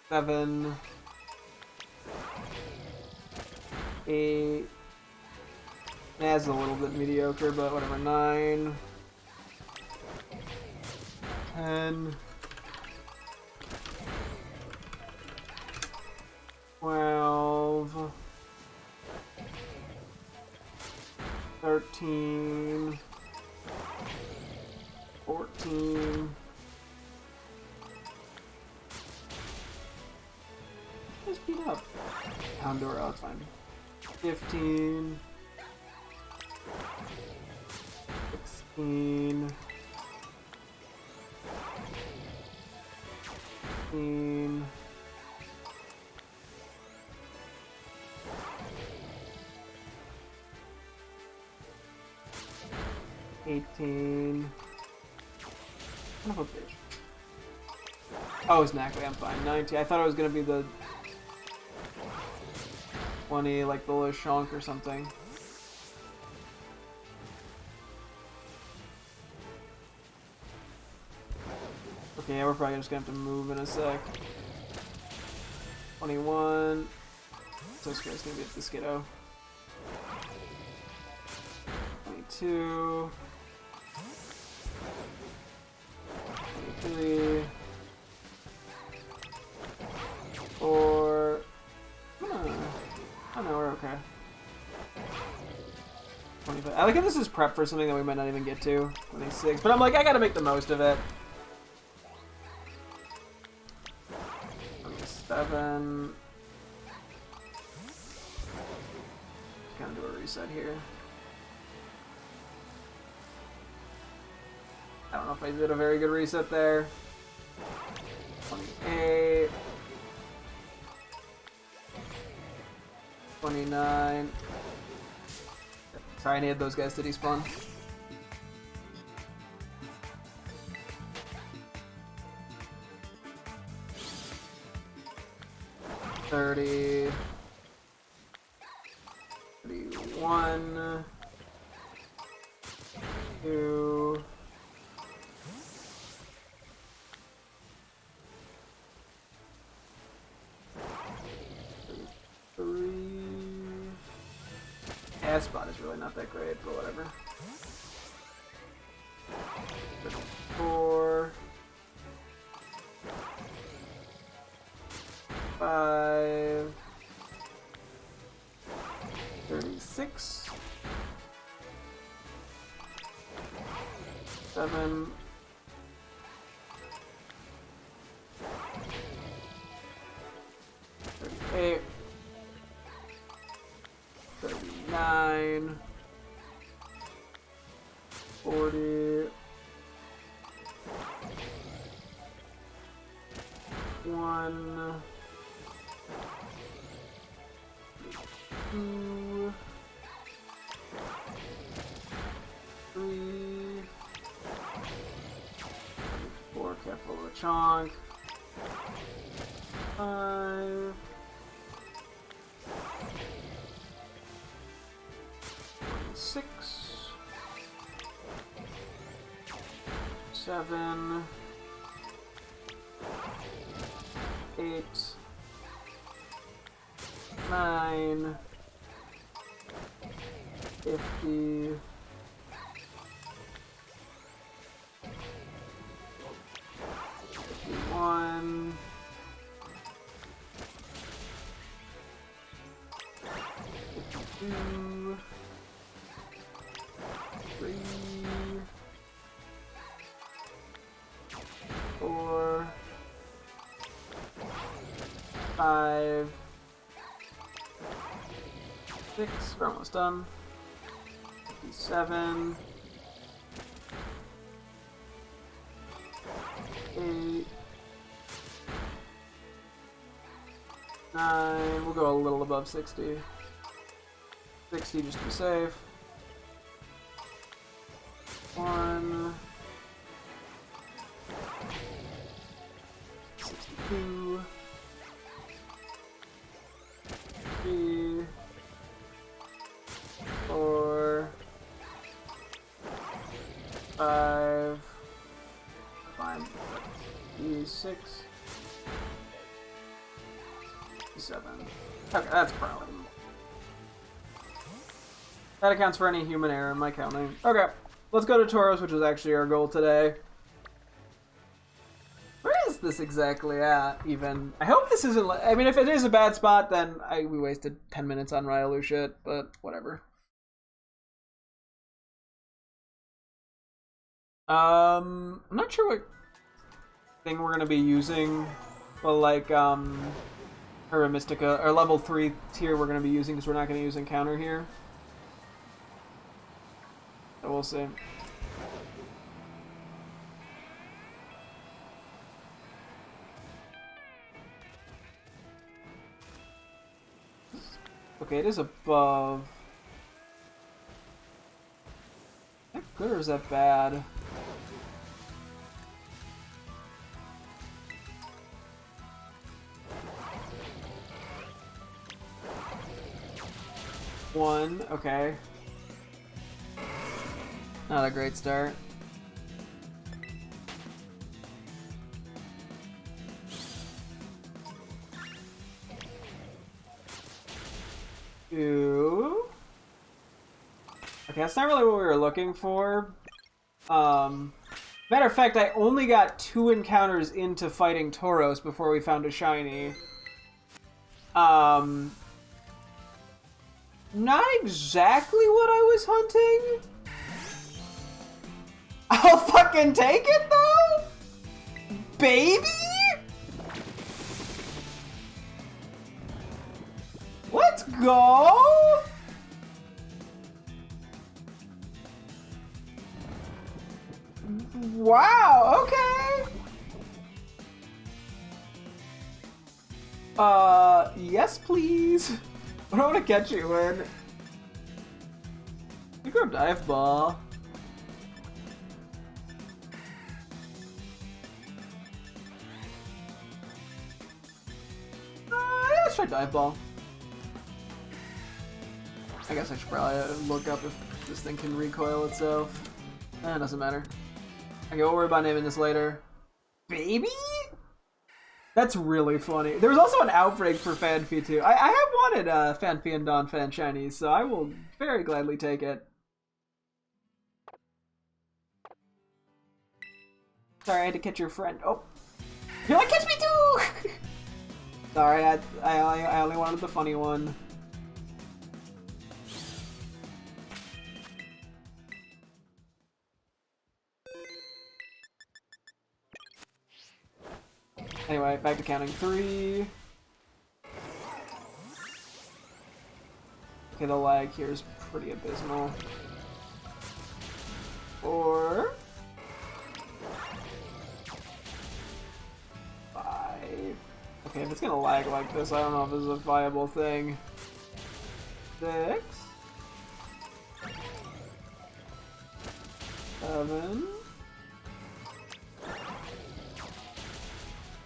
7, 8. That's a little bit mediocre, but whatever. 9, 10, 12, 13, 14. Just beat up. Houndour, oh, it's fine. 15, 16, 17, 18. Son of a bitch. Oh, it's Knackley, I'm fine. 19. I thought it was gonna be the 20, like the Lechonk or something. Okay, yeah, we're probably just gonna have to move in a sec. 21. So Scare's gonna be at the Skiddo. 22. 23. 4. Oh no, we're okay. 25. I like if this is prep for something that we might not even get to. 26. But I'm like, I gotta make the most of it. 27. Kind of do a reset here. I don't know if I did a very good reset there. 28. 29. Sorry, I needed those guys to despawn. 30. 31. 2. 3. Yeah, spot is really not that great, but whatever. 4. 5. 36. 7. 38. 39. 40. 1. 2. 3. 4. Careful of the chonk. 5. 6. 7. 8. 9. 50. One. 2. 3. 4. 5. 6. We're almost done. 57. 8. 9. We'll go a little above 60. 60 just to be safe. 1. 62. 3. 4. 5. 6. 7. Okay, that's probably. That accounts for any human error in my counting. Okay, let's go to Tauros, which is actually our goal today. Where is this exactly at, even? I hope this isn't. I mean, if it is a bad spot, then we wasted 10 minutes on Ryalu shit, but whatever. I'm not sure what thing we're gonna be using, but like, Herba Mystica, or level 3 tier we're going to be using because we're not going to use Encounter here. So we'll see. Okay, it is above. Is that good or is that bad? One, okay. Not a great start. Two. Okay, that's not really what we were looking for. Matter of fact, I only got 2 encounters into fighting Tauros before we found a shiny. Not exactly what I was hunting. I'll fucking take it though, baby. Let's go. Wow. Okay. Yes, please. I don't want to catch you in. You grab Dive Ball. Yeah, let's try Dive Ball. I guess I should probably look up if this thing can recoil itself. It doesn't matter. Okay, we'll worry about naming this later. Baby? That's really funny. There was also an outbreak for Fanfi too. I have wanted Fanfi and Donphan shinies, so I will very gladly take it. Sorry, I had to catch your friend. Oh, you're like, catch me too! Sorry, I only wanted the funny one. Anyway, back to counting 3. Okay, the lag here is pretty abysmal. 4. 5. Okay, if it's gonna lag like this, I don't know if this is a viable thing. 6. 7.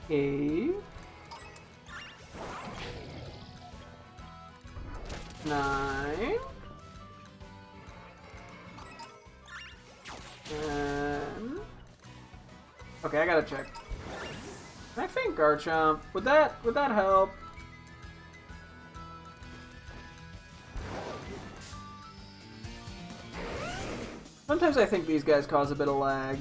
8. 9. 10. Okay, I gotta check. I think Garchomp. Would that help? Sometimes I think these guys cause a bit of lag.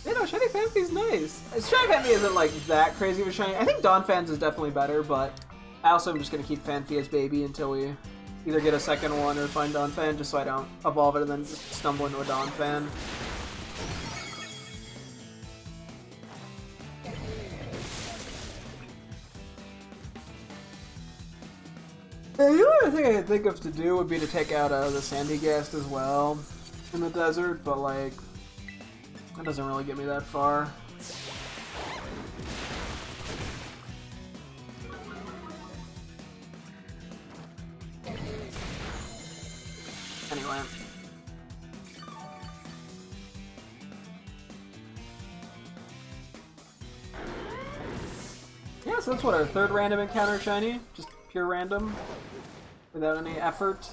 You know, Shiny Phanpy's nice. Shiny Phanpy isn't like that crazy of a shiny. I think Donphan's is definitely better, but I also am just gonna keep Phanpy as baby until we either get a second one or find Donphan, just so I don't evolve it and then just stumble into a Donphan. The only other thing I could think of to do would be to take out the Sandygast as well in the desert, but like, that doesn't really get me that far. Anyway. Yeah, so that's what, our third random encounter shiny? Just pure random? Without any effort?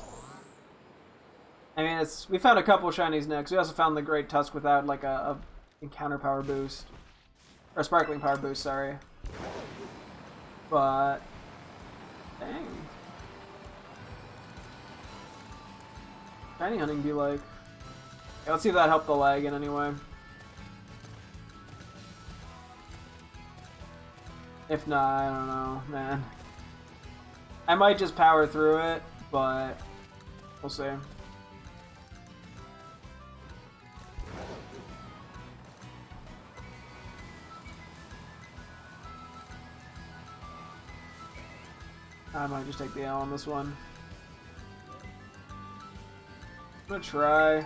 I mean, we found a couple shinies next. We also found the Great Tusk without like a encounter power boost. Or a sparkling power boost, sorry. But dang. Shiny hunting be like. Okay, let's see if that helped the lag in any way. If not, I don't know, man. I might just power through it, but we'll see. I might just take the L on this one. I'm gonna try.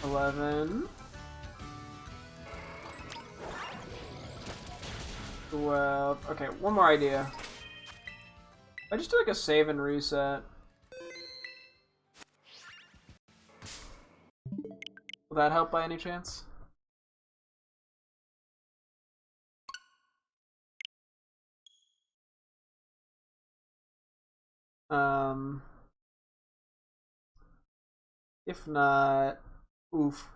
$11. 12. Okay, one more idea. I just do like a save and reset. Will that help by any chance? If not, oof.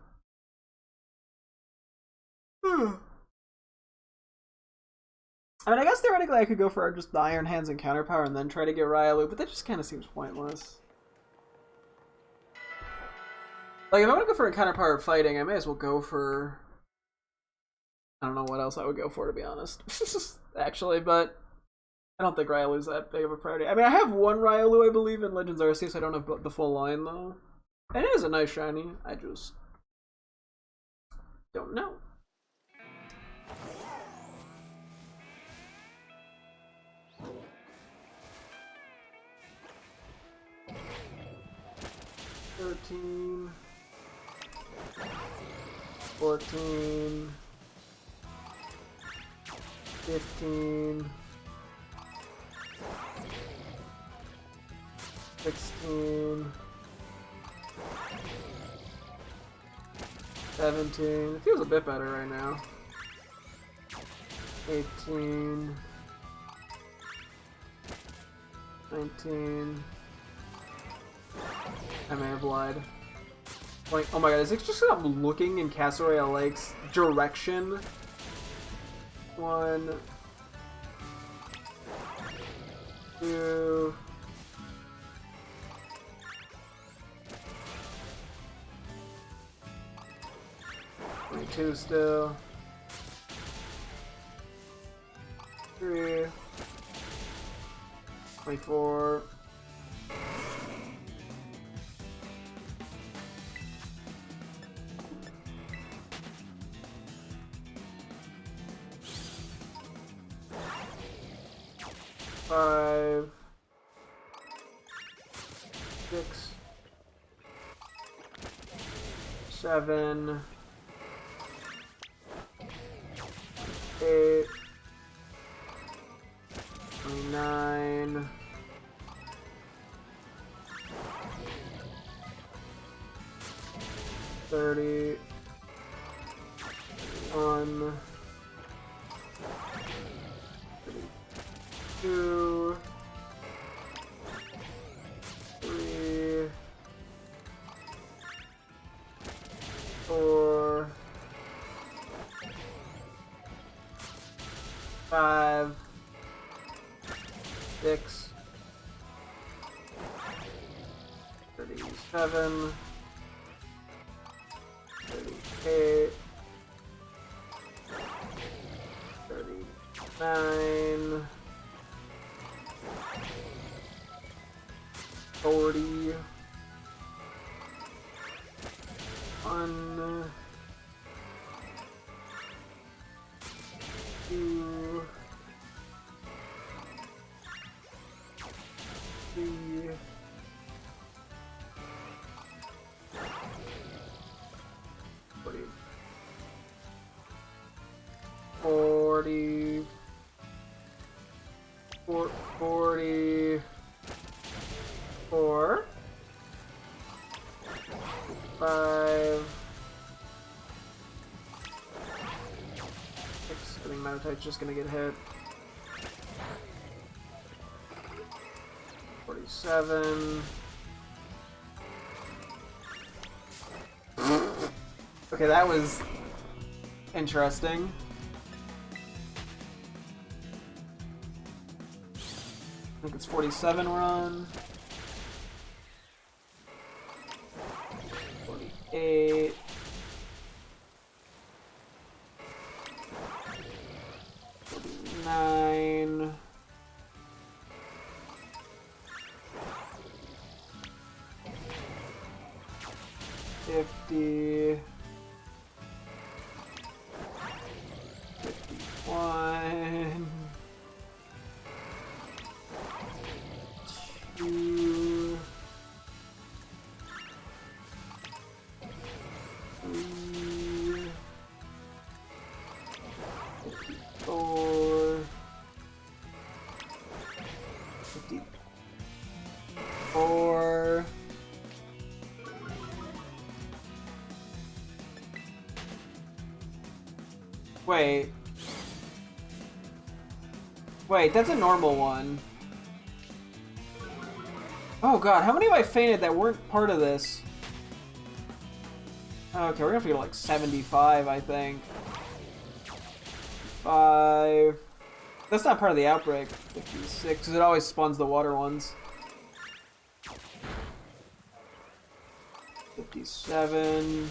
I mean, I guess theoretically I could go for just the Iron Hands and Counter Power and then try to get Ryalu, but that just kind of seems pointless. Like, if I want to go for a Counter Powered fighting, I may as well go for... I don't know what else I would go for, to be honest. Actually, but I don't think Ryalu's that big of a priority. I mean, I have one Ryalu, I believe, in Legends Arceus. I don't have the full line, though. And it is a nice shiny. I just don't know. $13, $14, $15, $16, $17. It feels a bit better right now. $18, $19. I may have lied. Like, oh my god, is it just that I'm looking in Cassiopeia Lake's direction? 1, 2. 22 still. 3. 24. Five, 6, 7, 8, 29, 30, 1, 2, 3, 4, 5, 6, 37, 38, 39, 40, 1, 2, 3, 40, 44, 5, 6. I think Manatite's just gonna get hit. 47. Okay, that was interesting. I think it's 47 we're on. 48. 49. 50. 51. 2. 3. 54. 54. Wait. Wait, that's a normal one. Oh god, how many have I fainted that weren't part of this? Okay, we're gonna have to go to like 75, I think. 5. That's not part of the outbreak. 56, because it always spawns the water ones. 57.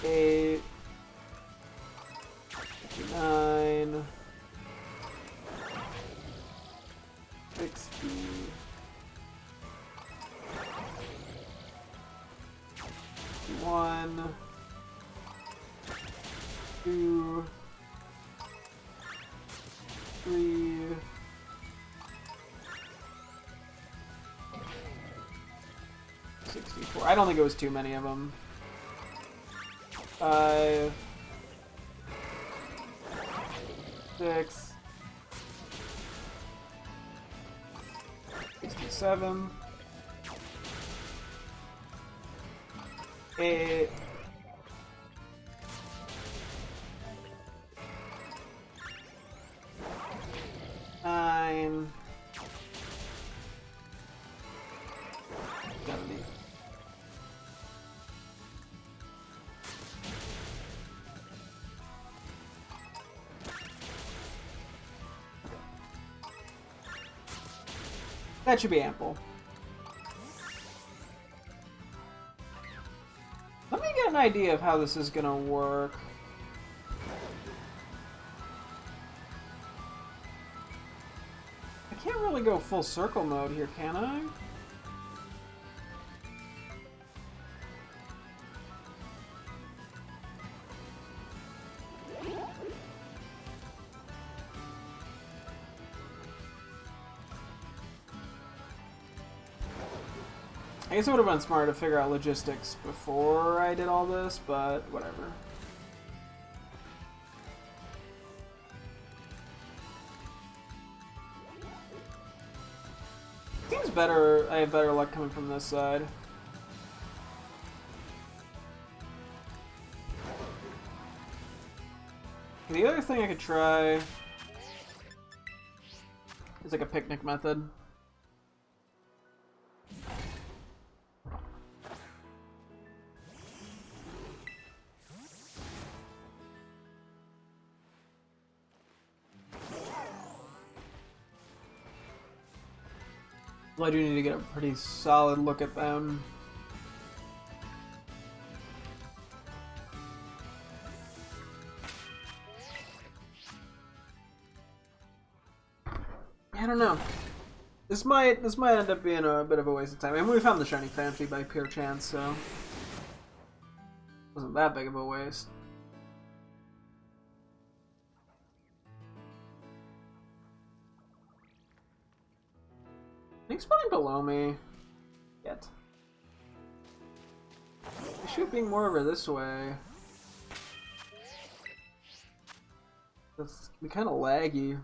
8. 59. 60. 1. 2. 3. 64. I don't think it was too many of them. 5. 6. 67. 8. 9. 70. That should be ample. Let me get an idea of how this is gonna work. I can't really go full circle mode here, can I? I guess it would have been smart to figure out logistics before I did all this, but whatever. Seems better, I have better luck coming from this side. The other thing I could try is like a picnic method. Well, I do need to get a pretty solid look at them. I don't know. This might end up being a bit of a waste of time. I mean, we found the shiny Phanpy by pure chance, so it wasn't that big of a waste. He's spawning below me. Yet. I should be more over this way. It's kind of laggy.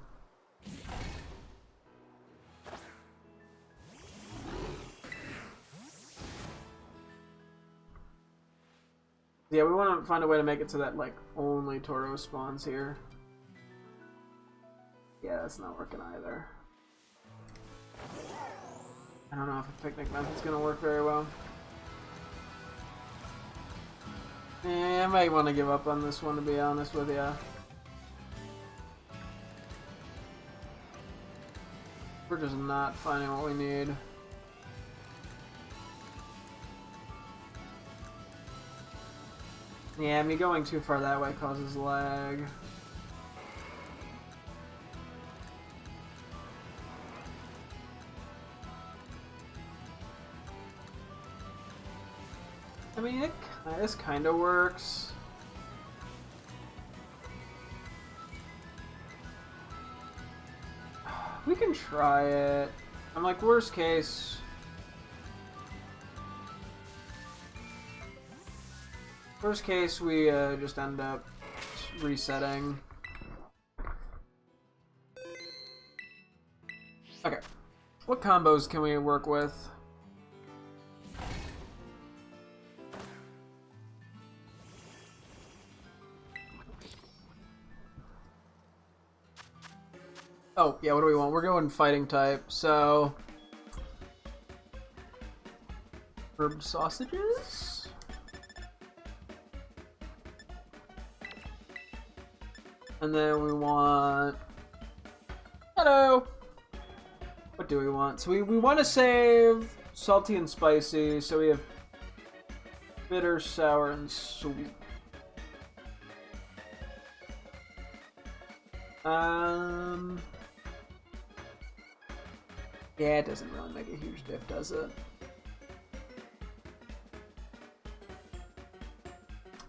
Yeah, we want to find a way to make it so that, like, only Toro spawns here. Yeah, that's not working either. I don't know if a picnic method's gonna work very well. Yeah, I might want to give up on this one, to be honest with you. We're just not finding what we need. Yeah, me going too far that way causes lag. I mean, this kind of works. We can try it. I'm like, worst case. Worst case, we just end up resetting. Okay. What combos can we work with? Oh, yeah, what do we want? We're going fighting type, so... Herb sausages? And then we want... Hello! What do we want? So we want to save salty and spicy, so we have bitter, sour, and sweet. Yeah, it doesn't really make a huge diff, does it?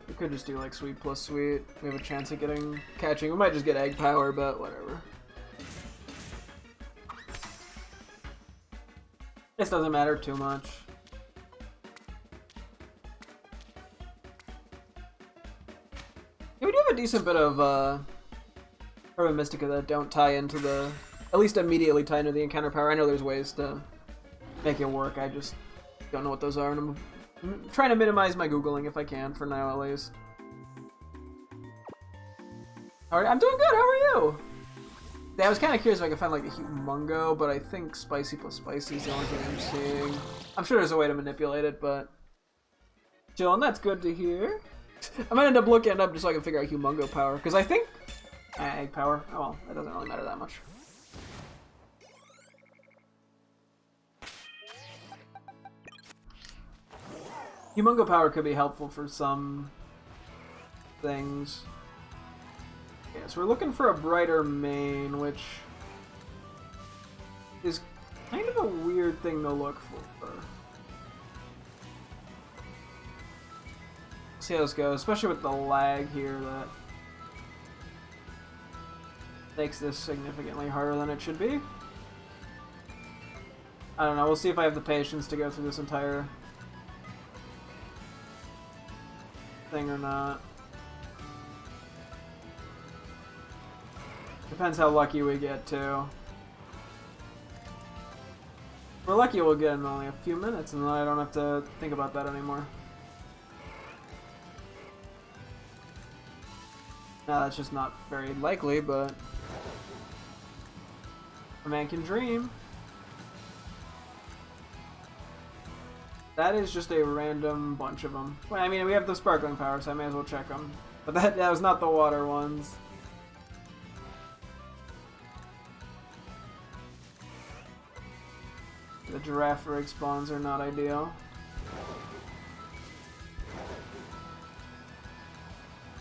We could just do like sweet plus sweet. We have a chance of catching. We might just get egg power, but whatever. This doesn't matter too much. Yeah, we do have a decent bit of Herba Mystica that don't tie into the... At least immediately tie into the encounter power. I know there's ways to make it work. I just don't know what those are. And I'm trying to minimize my Googling if I can, for now at least. Alright, I'm doing good. How are you? Yeah, I was kind of curious if I could find like a Humongo, but I think spicy plus spicy is the only thing I'm seeing. I'm sure there's a way to manipulate it, but... Chillin', that's good to hear. I might end up looking it up just so I can figure out Humongo power, because I think... egg power. Oh well, that doesn't really matter that much. Humongo power could be helpful for some things. Okay, so we're looking for a brighter main, which is kind of a weird thing to look for. See how this goes, especially with the lag here that makes this significantly harder than it should be. I don't know, we'll see if I have the patience to go through this entire thing or not. Depends how lucky we get too. If we're lucky, we'll get in only a few minutes and then I don't have to think about that anymore. Now that's just not very likely, but a man can dream. That is just a random bunch of them. Well, I mean, we have the sparkling power, so I may as well check them. But that was not the water ones. The giraffe rig spawns are not ideal.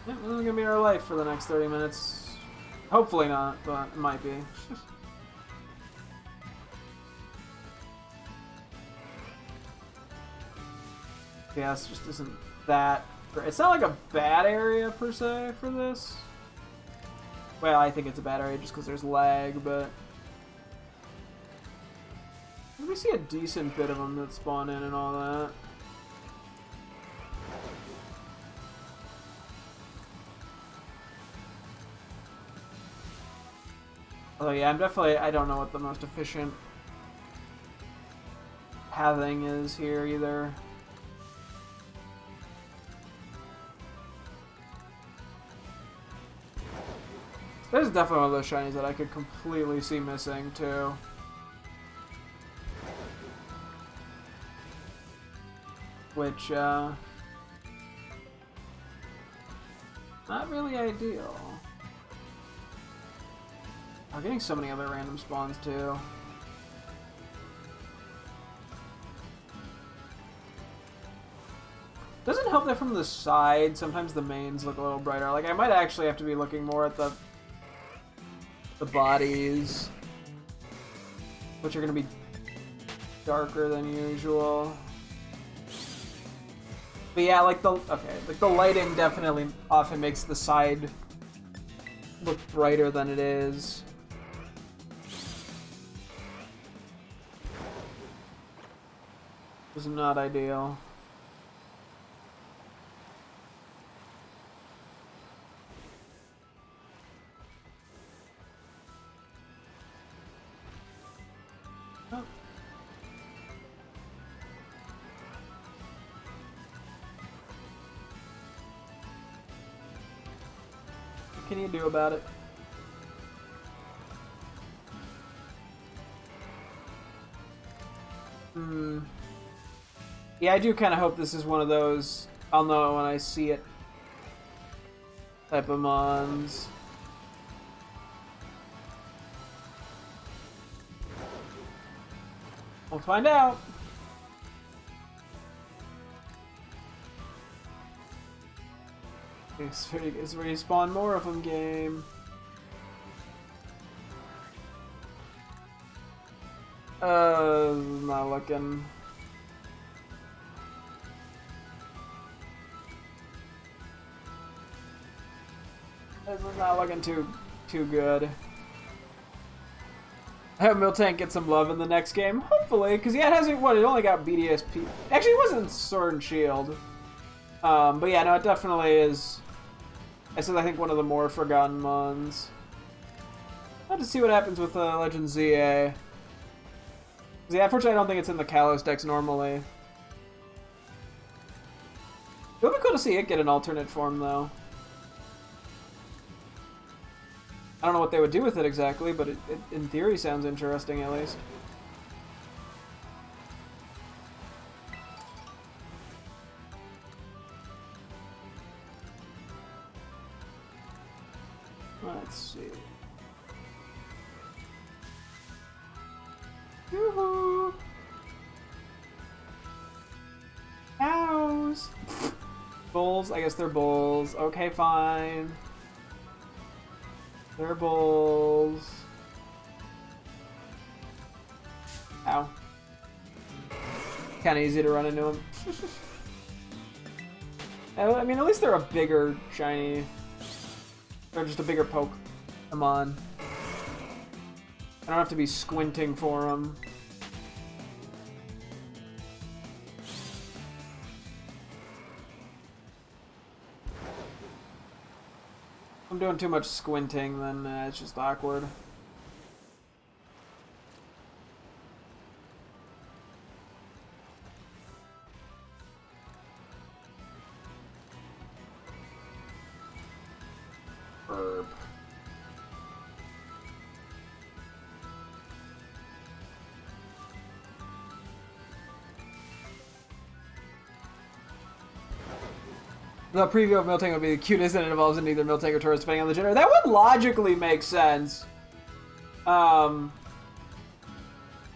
Yep, this is gonna be our life for the next 30 minutes. Hopefully not, but it might be. Yeah, this just isn't that great. It's not like a bad area per se for this. Well, I think it's a bad area just because there's lag, but we see a decent bit of them that spawn in and all that. Oh yeah, I don't know what the most efficient pathing is here either. This is definitely one of those shinies that I could completely see missing too. Which, not really ideal. I'm getting so many other random spawns too. Doesn't help that from the side, sometimes the mains look a little brighter. Like, I might actually have to be looking more at the bodies, which are going to be darker than usual. But yeah, like the lighting definitely often makes the side look brighter than it is. It's not ideal. Oh. What can you do about it? Yeah, I do kind of hope this is one of those I'll know it when I see it type of mons. We'll find out. It's where you spawn more of them, game. Not looking. This is not looking too good. I hope Miltank gets some love in the next game, hopefully, because yeah, it only got BDSP. Actually, it wasn't Sword and Shield. But yeah, no, it definitely is. I think one of the more forgotten mons. I'll have to see what happens with Legend ZA. Yeah, unfortunately, I don't think it's in the Kalos decks normally. It would be cool to see it get an alternate form, though. I don't know what they would do with it exactly, but it in theory sounds interesting at least. Let's see. Yoo-hoo! Cows! Bulls? I guess they're bulls. Okay, fine. They're bulls. Ow. Kinda easy to run into them. I mean, at least they're a bigger shiny. They're just a bigger Pokemon. I don't have to be squinting for them. If I'm doing too much squinting, then it's just awkward. Burp. The preview of Miltank would be the cutest, and it evolves into either Miltank or Tauros, depending on the gender. That would logically make sense.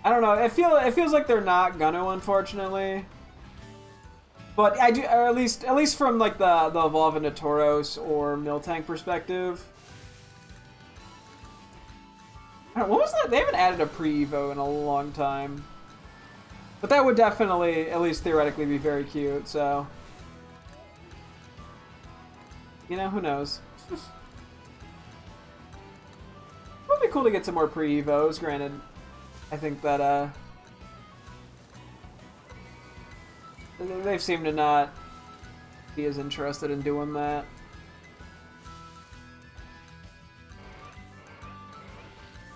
I don't know. It feels like they're not gonna, unfortunately. But I do, or at least from like the evolve into Tauros or Miltank perspective. I don't know, what was that? They haven't added a pre-evo in a long time. But that would definitely, at least theoretically, be very cute. So, you know, who knows? Would be cool to get some more pre-evos. Granted, I think that they've seemed to not be as interested in doing that.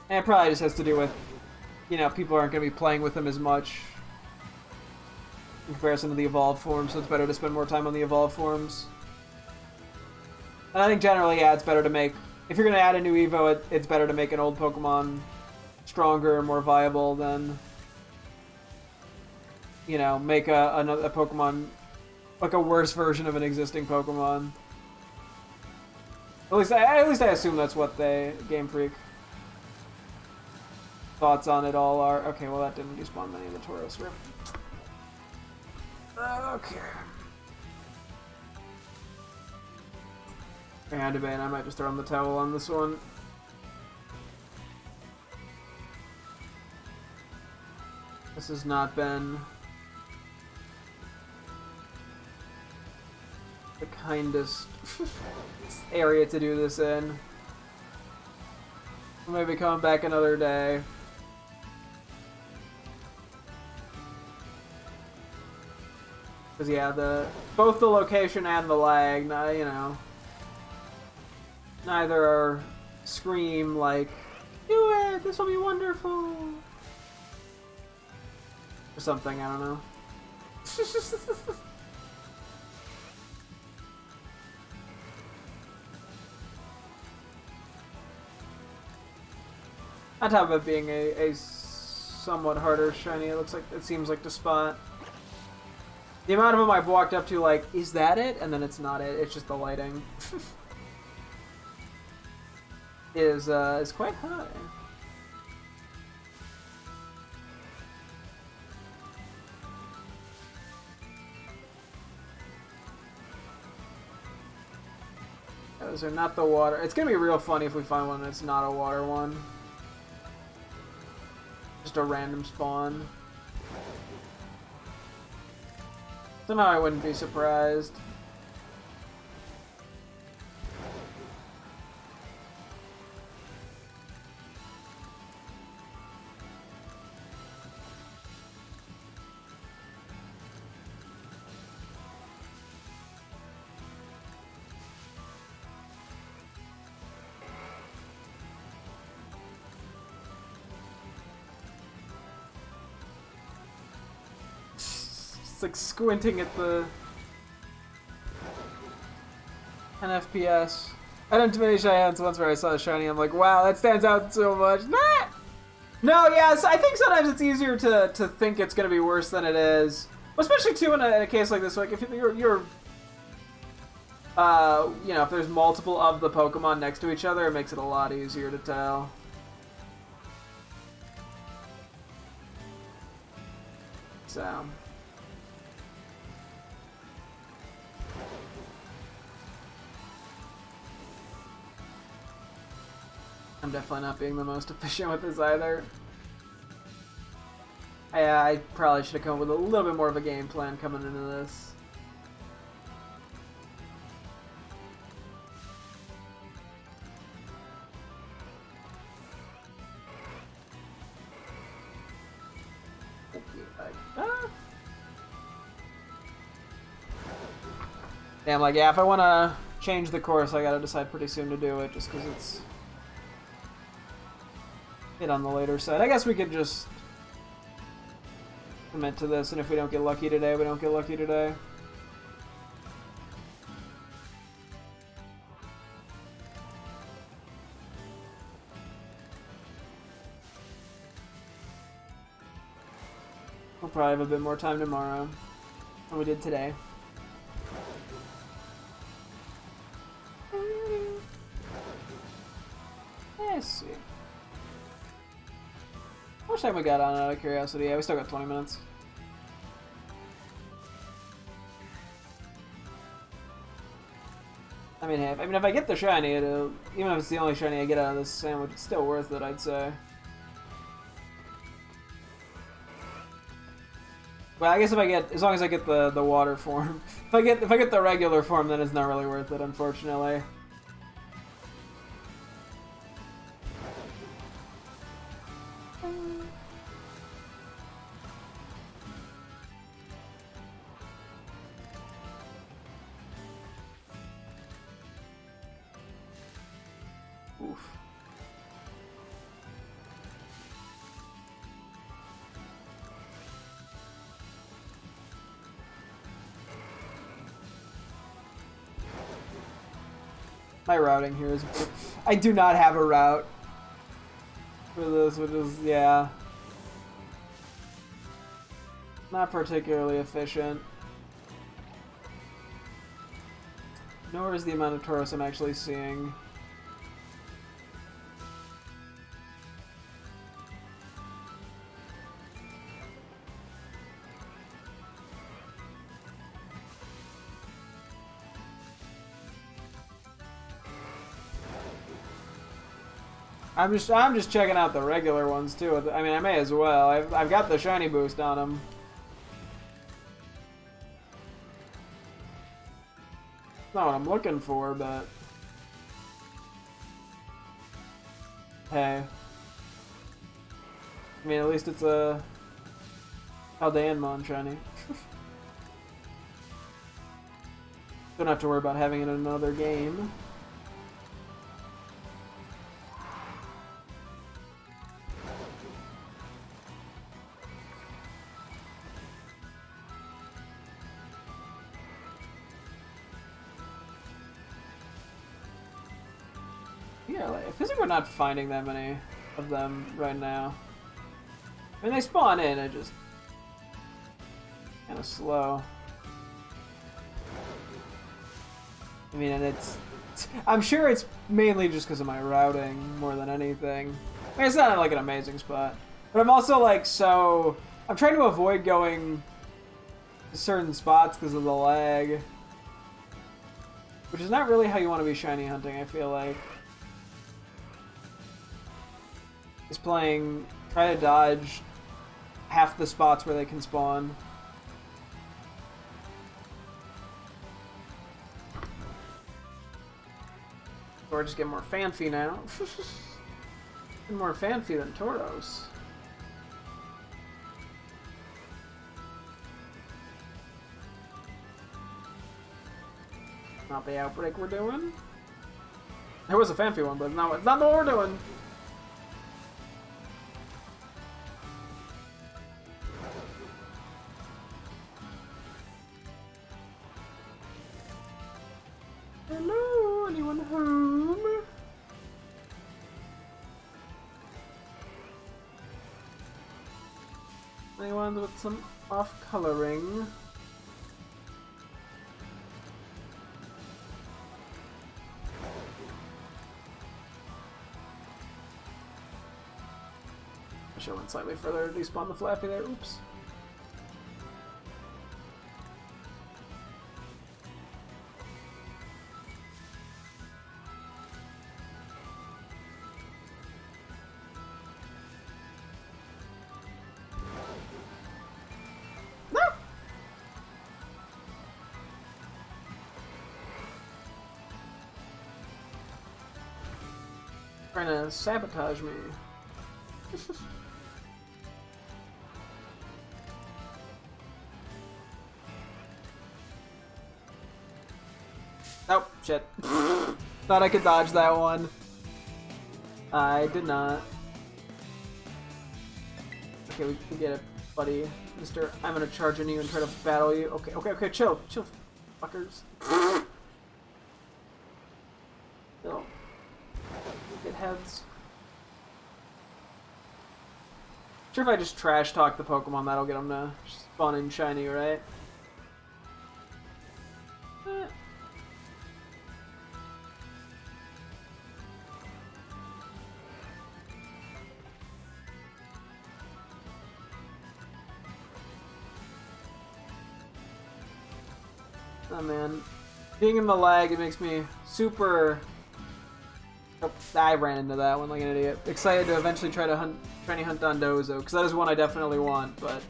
And it probably just has to do with, you know, people aren't going to be playing with them as much in comparison to the evolved forms, so it's better to spend more time on the evolved forms. And I think generally, yeah, it's better to make, if you're going to add a new Evo, it's better to make an old Pokemon stronger, more viable than, you know, make a Pokemon, like a worse version of an existing Pokemon. At least I assume that's what Game Freak thoughts on it all are. Okay, well that didn't despawn many of the Tauros. Rip. Okay. I had to ban. I might just throw in the towel on this one. This has not been the kindest area to do this in. Maybe coming back another day. Because, yeah, both the location and the lag, you know, neither are scream like, do it, this will be wonderful. Or something, I don't know. On top of it being a somewhat harder shiny, it seems like to spot. The amount of them I've walked up to, like, is that it? And then it's not it. It's just the lighting. is quite high. Those are not the water. It's gonna be real funny if we find one that's not a water one. Just a random spawn. Somehow I wouldn't be surprised. It's like squinting at the 10 FPS. I didn't finish Giants once where I saw a shiny. I'm like, wow, that stands out so much. Nah! No, yes, I think sometimes it's easier to think it's going to be worse than it is. Especially, too, in a case like this. Like, if you're you know, if there's multiple of the Pokemon next to each other, it makes it a lot easier to tell. So... I'm definitely not being the most efficient with this either. I probably should have come up with a little bit more of a game plan coming into this. Yeah, I'm like, yeah, if I want to change the course, I gotta decide pretty soon to do it, just because it's hit on the later side. I guess we could just commit to this, and if we don't get lucky today, we don't get lucky today. We'll probably have a bit more time tomorrow than we did today. Let's see. How much time we got on out of curiosity? Yeah, we still got 20 minutes. I mean, if I get the shiny, it'll, even if it's the only shiny I get out of this sandwich, it's still worth it, I'd say. Well, I guess if I get, as long as I get the water form. If I get the regular form, then it's not really worth it, unfortunately. Oof. My routing here is... I do not have a route for this, which is, yeah, not particularly efficient. Nor is the amount of Tauros I'm actually seeing. I'm just checking out the regular ones too. I mean, I may as well. I've got the shiny boost on them. Not what I'm looking for, but hey, I mean, at least it's a Aldeanmon shiny. Don't have to worry about having it in another game. Yeah, like, I feel like we're not finding that many of them right now. I mean, they spawn in, it just kind of slow. I mean, and it's... I'm sure it's mainly just because of my routing more than anything. I mean, it's not like an amazing spot. But I'm also like, so... I'm trying to avoid going to certain spots because of the lag. Which is not really how you want to be shiny hunting, I feel like. Is playing, try to dodge half the spots where they can spawn. Or just get more Fanfi now. And more Fanfi than Tauros. Not the outbreak we're doing. There was a Fanfi one, but it's not what we're doing. Hello, anyone home? Anyone with some off-coloring? I should have went slightly further to despawn the Flappy there, oops. Trying to sabotage me. Nope, shit. Thought I could dodge that one. I did not. Okay, we can get it, buddy. Mister, I'm gonna charge on you and try to battle you. Okay, chill, fuckers. No. Get heads. Sure, if I just trash talk the Pokemon, that'll get them to spawn in shiny, right? Oh man. Being in the lag, it makes me super... Oh, I ran into that one like an idiot. Excited to eventually try to hunt down Dozo, because that is one I definitely want, but...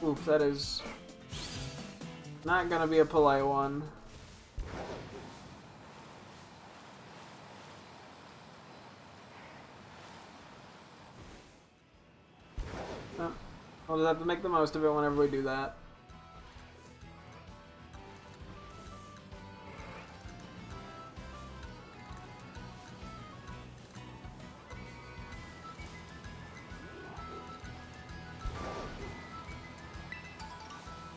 Oof, that is... not gonna be a polite one. Oh, we'll just have to make the most of it whenever we do that.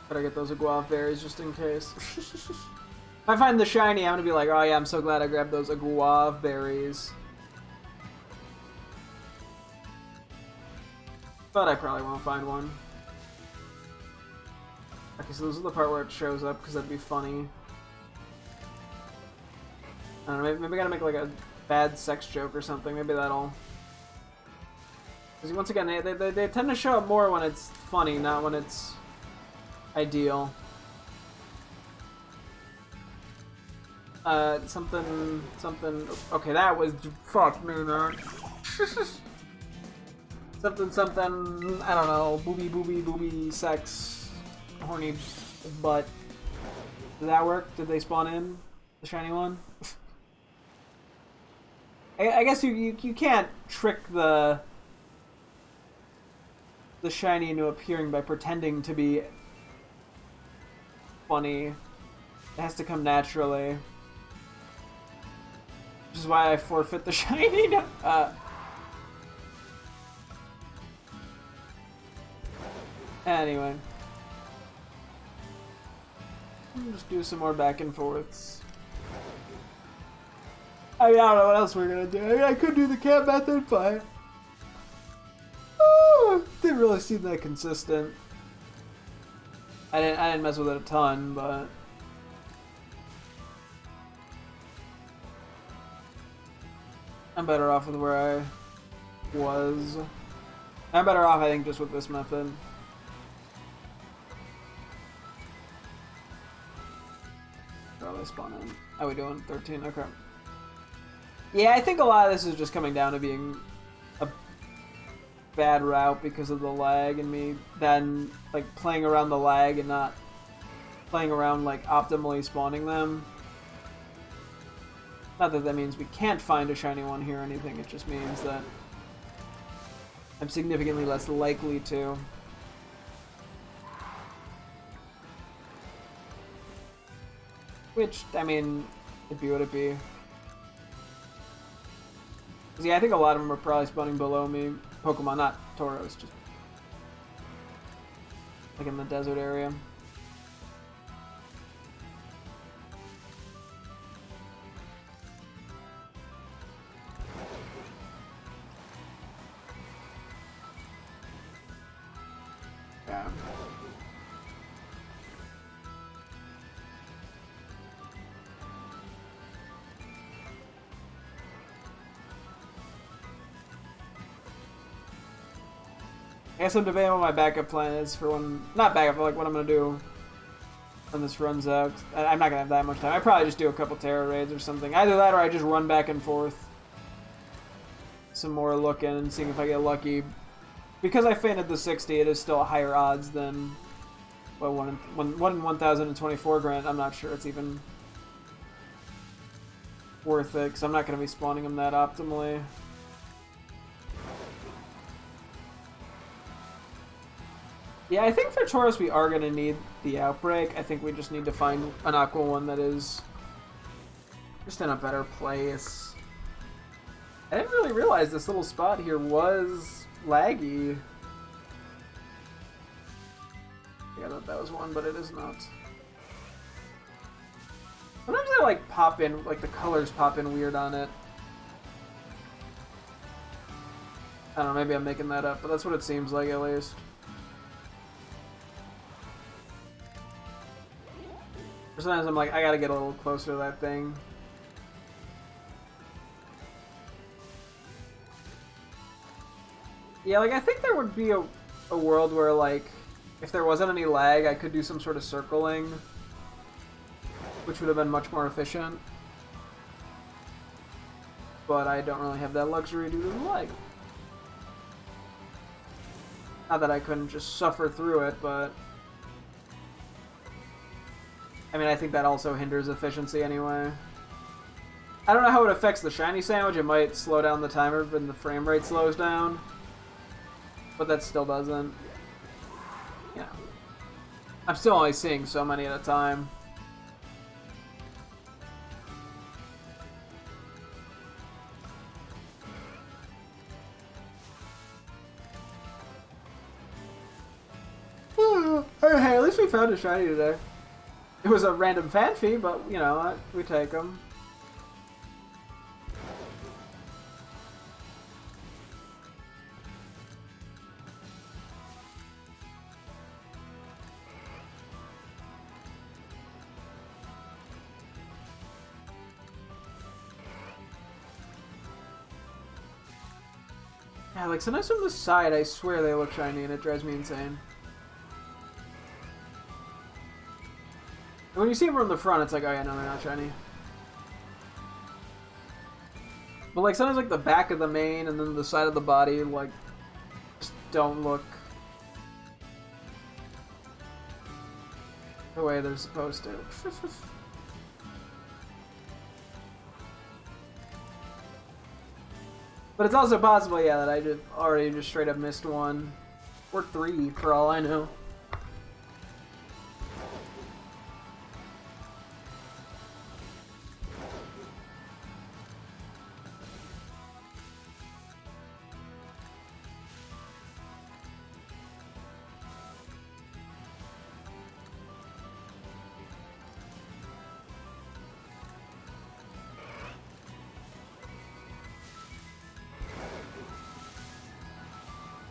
Better get those Aguav berries just in case. If I find the shiny, I'm gonna be like, oh yeah, I'm so glad I grabbed those Aguav berries. But I probably won't find one. Okay, so this is the part where it shows up, because that'd be funny. I don't know, maybe I gotta make like a bad sex joke or something. Maybe that'll... Because once again, they tend to show up more when it's funny, not when it's ideal. Something... Okay, that was... Fuck me, man. something, I don't know, booby, sex, horny butt. Did that work? Did they spawn in? The shiny one? I guess you can't trick the shiny into appearing by pretending to be funny. It has to come naturally. Which is why I forfeit the shiny. Anyway. Just do some more back and forths. I mean, I don't know what else we're gonna do. I mean, I could do the camp method, but... didn't really seem that consistent. I didn't mess with it a ton, but... I'm better off with where I was. I'm better off, I think, just with this method. Probably spawn in. How are we doing? 13? Okay. Yeah, I think a lot of this is just coming down to being a bad route because of the lag and me then like playing around the lag and not playing around like optimally spawning them. Not that that means we can't find a shiny one here or anything, it just means that I'm significantly less likely to. Which, I mean, it'd be what it be. Cause yeah, I think a lot of them are probably spawning below me. Pokemon, not Tauros, just like in the desert area. Yeah. I guess I'm debating what my backup plan is for when... Not backup, but like what I'm going to do when this runs out. I'm not going to have that much time. I probably just do a couple Terra raids or something. Either that or I just run back and forth. Some more looking and seeing if I get lucky. Because I fainted the 60, it is still a higher odds than... Well, 1 in 1,024 grant. I'm not sure it's even worth it, because I'm not going to be spawning them that optimally. Yeah, I think for Tauros we are going to need the Outbreak. I think we just need to find an Aqua one that is just in a better place. I didn't really realize this little spot here was laggy. Yeah, I thought that was one, but it is not. Sometimes they like pop in, like the colors pop in weird on it. I don't know, maybe I'm making that up, but that's what it seems like at least. Sometimes I'm like, I gotta get a little closer to that thing. Yeah, like I think there would be a world where like, if there wasn't any lag, I could do some sort of circling which would have been much more efficient. But I don't really have that luxury due to the lag. Not that I couldn't just suffer through it, but... I mean, I think that also hinders efficiency anyway. I don't know how it affects the shiny sandwich. It might slow down the timer when the frame rate slows down. But that still doesn't. Yeah. I'm still only seeing so many at a time. Hey, at least we found a shiny today. It was a random fan fee, but, you know, we take them. Yeah, like, sometimes from the side, I swear they look shiny, and it drives me insane. When you see them from the front, it's like, oh yeah, no, they're not shiny. But like sometimes like the back of the mane and then the side of the body, like, just don't look the way they're supposed to. But it's also possible, yeah, that I did already just straight up missed one. Or 3, for all I know.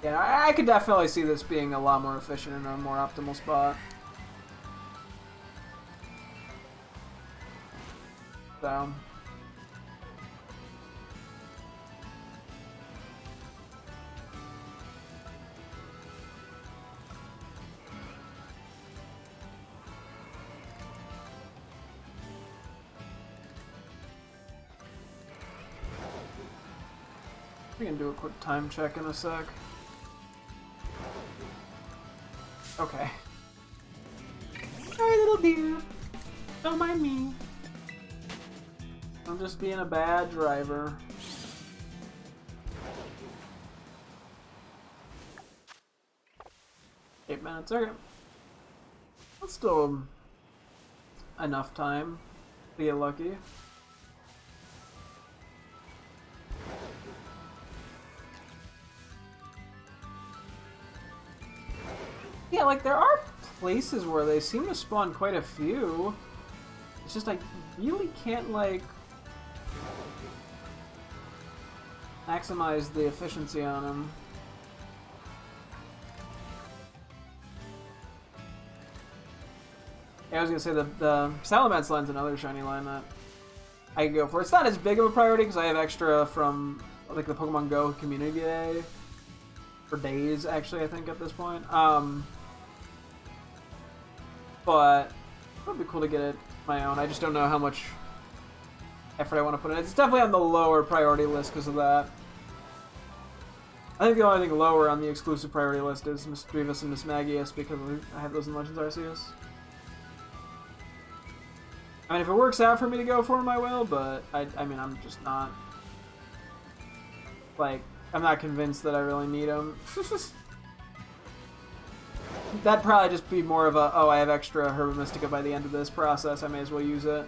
Yeah, I could definitely see this being a lot more efficient and a more optimal spot. So... we can do a quick time check in a sec. Okay. Alright, little dear. Don't mind me. I'm just being a bad driver. Eight minutes, okay. That's still enough time to get lucky. Yeah, like, there are places where they seem to spawn quite a few. It's just I really can't, like, maximize the efficiency on them. Yeah, I was gonna say the Salamence line's another shiny line that I can go for. It's not as big of a priority because I have extra from, like, the Pokemon Go community day. For days, actually, I think, at this point. But it would be cool to get it my own. I just don't know how much effort I want to put in. It's definitely on the lower priority list because of that. I think the only thing lower on the exclusive priority list is Miss Grievous and Miss Magius because I have those in Legends Arceus. I mean, if it works out for me to go for them, I will, but I mean, I'm just not, like, I'm not convinced that I really need them. That'd probably just be more of a, oh, I have extra Herba Mystica by the end of this process, I may as well use it.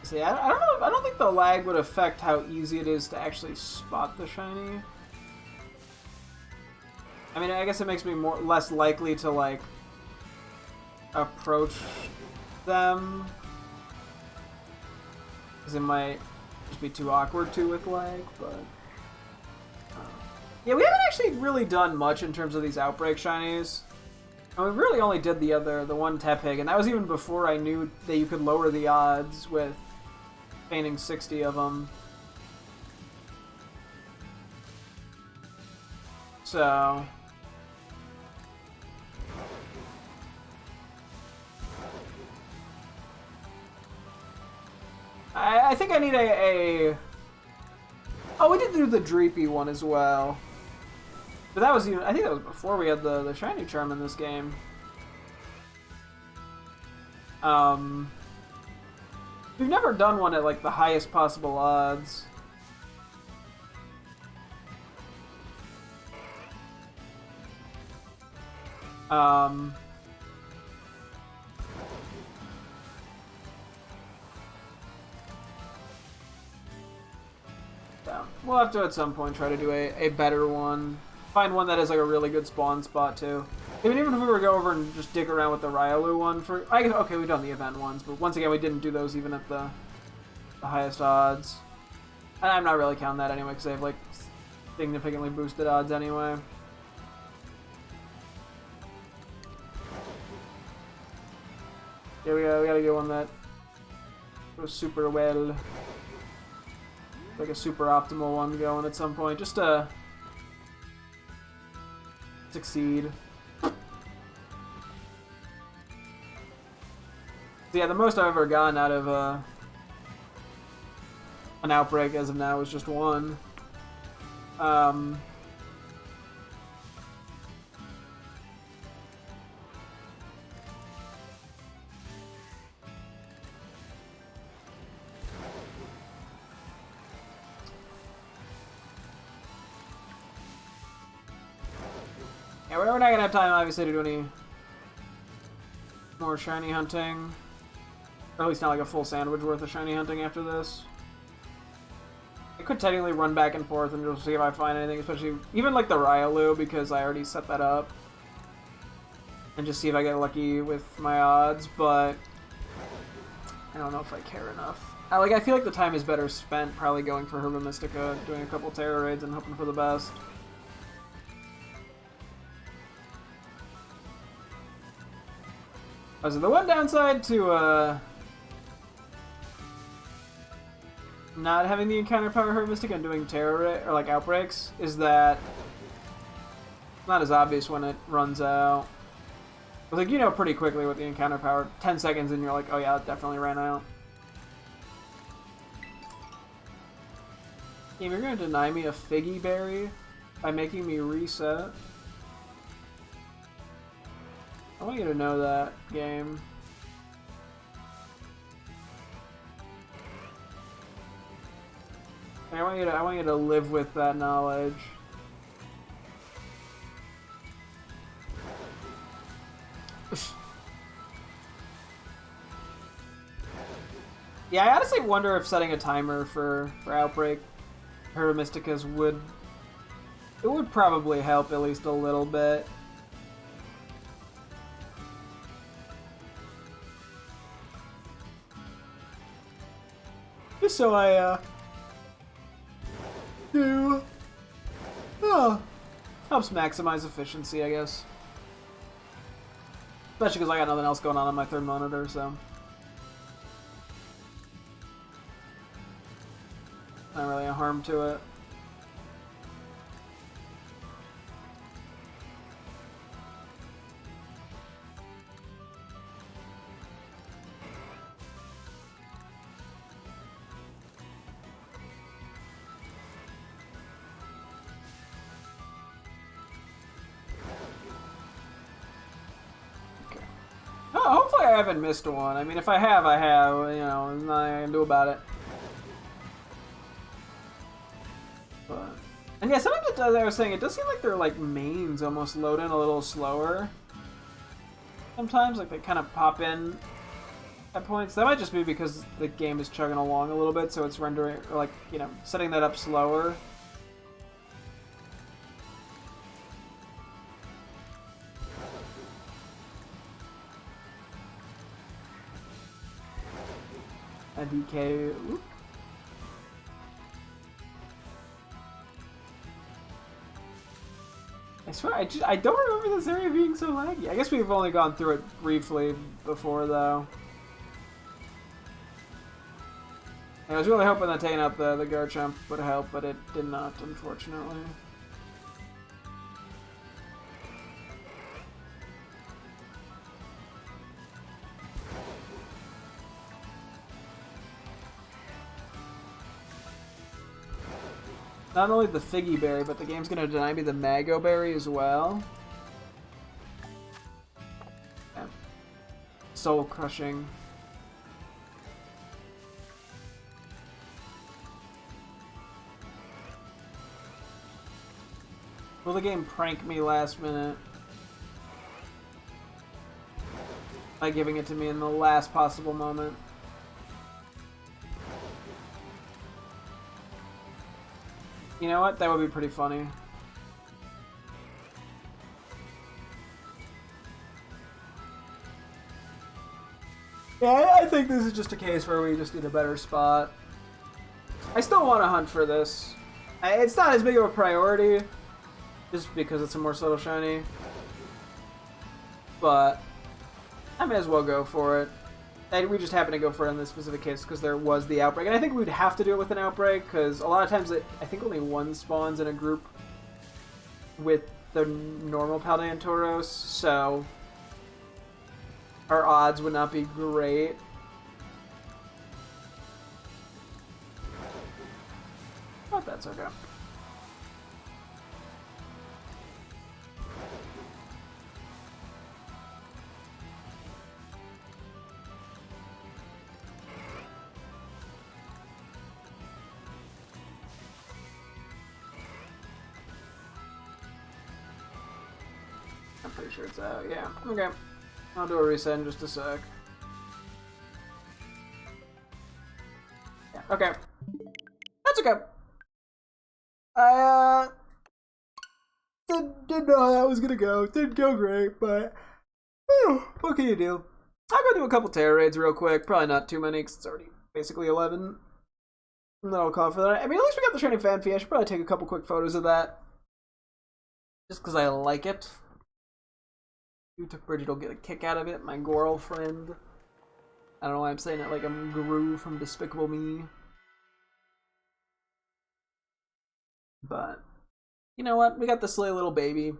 See, I don't know. I don't think the lag would affect how easy it is to actually spot the shiny. I mean, I guess it makes me less likely to, like, approach them. Because it might just be too awkward to with lag, but... yeah, we haven't actually really done much in terms of these Outbreak Shinies. And we really only did the one Tepig, and that was even before I knew that you could lower the odds with feigning 60 of them. So... I think I need a... Oh, we did do the Dreepy one as well. But that was even... I think that was before we had the Shiny Charm in this game. We've never done one at, like, the highest possible odds. We'll have to at some point try to do a better one. Find one that has like a really good spawn spot too. I mean, even if we were to go over and just dig around with the Riolu one for... okay, we've done the event ones, but once again, we didn't do those even at the highest odds. And I'm not really counting that anyway, because they have like significantly boosted odds anyway. Yeah, we gotta get one that goes super well. Like a super optimal one going at some point, just to succeed. So yeah, the most I've ever gotten out of an Outbreak as of now is just one. Yeah, we're not gonna have time, obviously, to do any more shiny hunting. Or at least not like a full sandwich worth of shiny hunting after this. I could technically run back and forth and just see if I find anything, especially even like the Riolu, because I already set that up. And just see if I get lucky with my odds, but I don't know if I care enough. I feel like the time is better spent probably going for Herba Mystica, doing a couple Terra raids and hoping for the best. Oh, so the one downside to not having the encounter power Herba Mystica and doing Terra or like outbreaks is that it's not as obvious when it runs out. But like, you know pretty quickly with the encounter power, 10 seconds and you're like, oh yeah, it definitely ran out. Game, you're gonna deny me a Figgy Berry by making me reset? I want you to know that, game. I want you to live with that knowledge. Yeah, I honestly wonder if setting a timer for Outbreak Herba Mysticas would probably help at least a little bit. Just so I do helps maximize efficiency, I guess. Especially because I got nothing else going on my third monitor, so not really a harm to it. Hopefully I haven't missed one. I mean, if I have, I have. You know, there's nothing I can do about it. But, and yeah, sometimes as I was saying, it does seem like their like mains almost load in a little slower. Sometimes, like they kind of pop in at points. That might just be because the game is chugging along a little bit, so it's rendering, or like, you know, setting that up slower. DK. Oop. I swear, I don't remember this area being so laggy. I guess we've only gone through it briefly before, though. I was really hoping that taking out the Garchomp would help, but it did not, unfortunately. Not only the Figgy Berry, but the game's gonna deny me the Mago Berry as well. Yeah. Soul crushing. Will the game prank me last minute by giving it to me in the last possible moment? You know what? That would be pretty funny. Yeah, I think this is just a case where we just need a better spot. I still want to hunt for this. It's not as big of a priority, just because it's a more subtle shiny. But I may as well go for it. And we just happen to go for it in this specific case because there was the outbreak. And I think we'd have to do it with an outbreak because a lot of times I think only one spawns in a group with the normal Paldean Tauros, so our odds would not be great. But that's okay. I'm pretty sure it's out, yeah. Okay. I'll do a reset in just a sec. Yeah, okay. That's okay. I, didn't know how that was gonna go. Didn't go great, but what can you do? I'll go do a couple Terra raids real quick. Probably not too many, because it's already basically 11. And then I'll call for that. I mean, at least we got the Shiny Fanfy. I should probably take a couple quick photos of that. Just because I like it. You took Bridget will get a kick out of it, my girlfriend. I don't know why I'm saying it like I'm Guru from Despicable Me. But you know what? We got the silly little baby.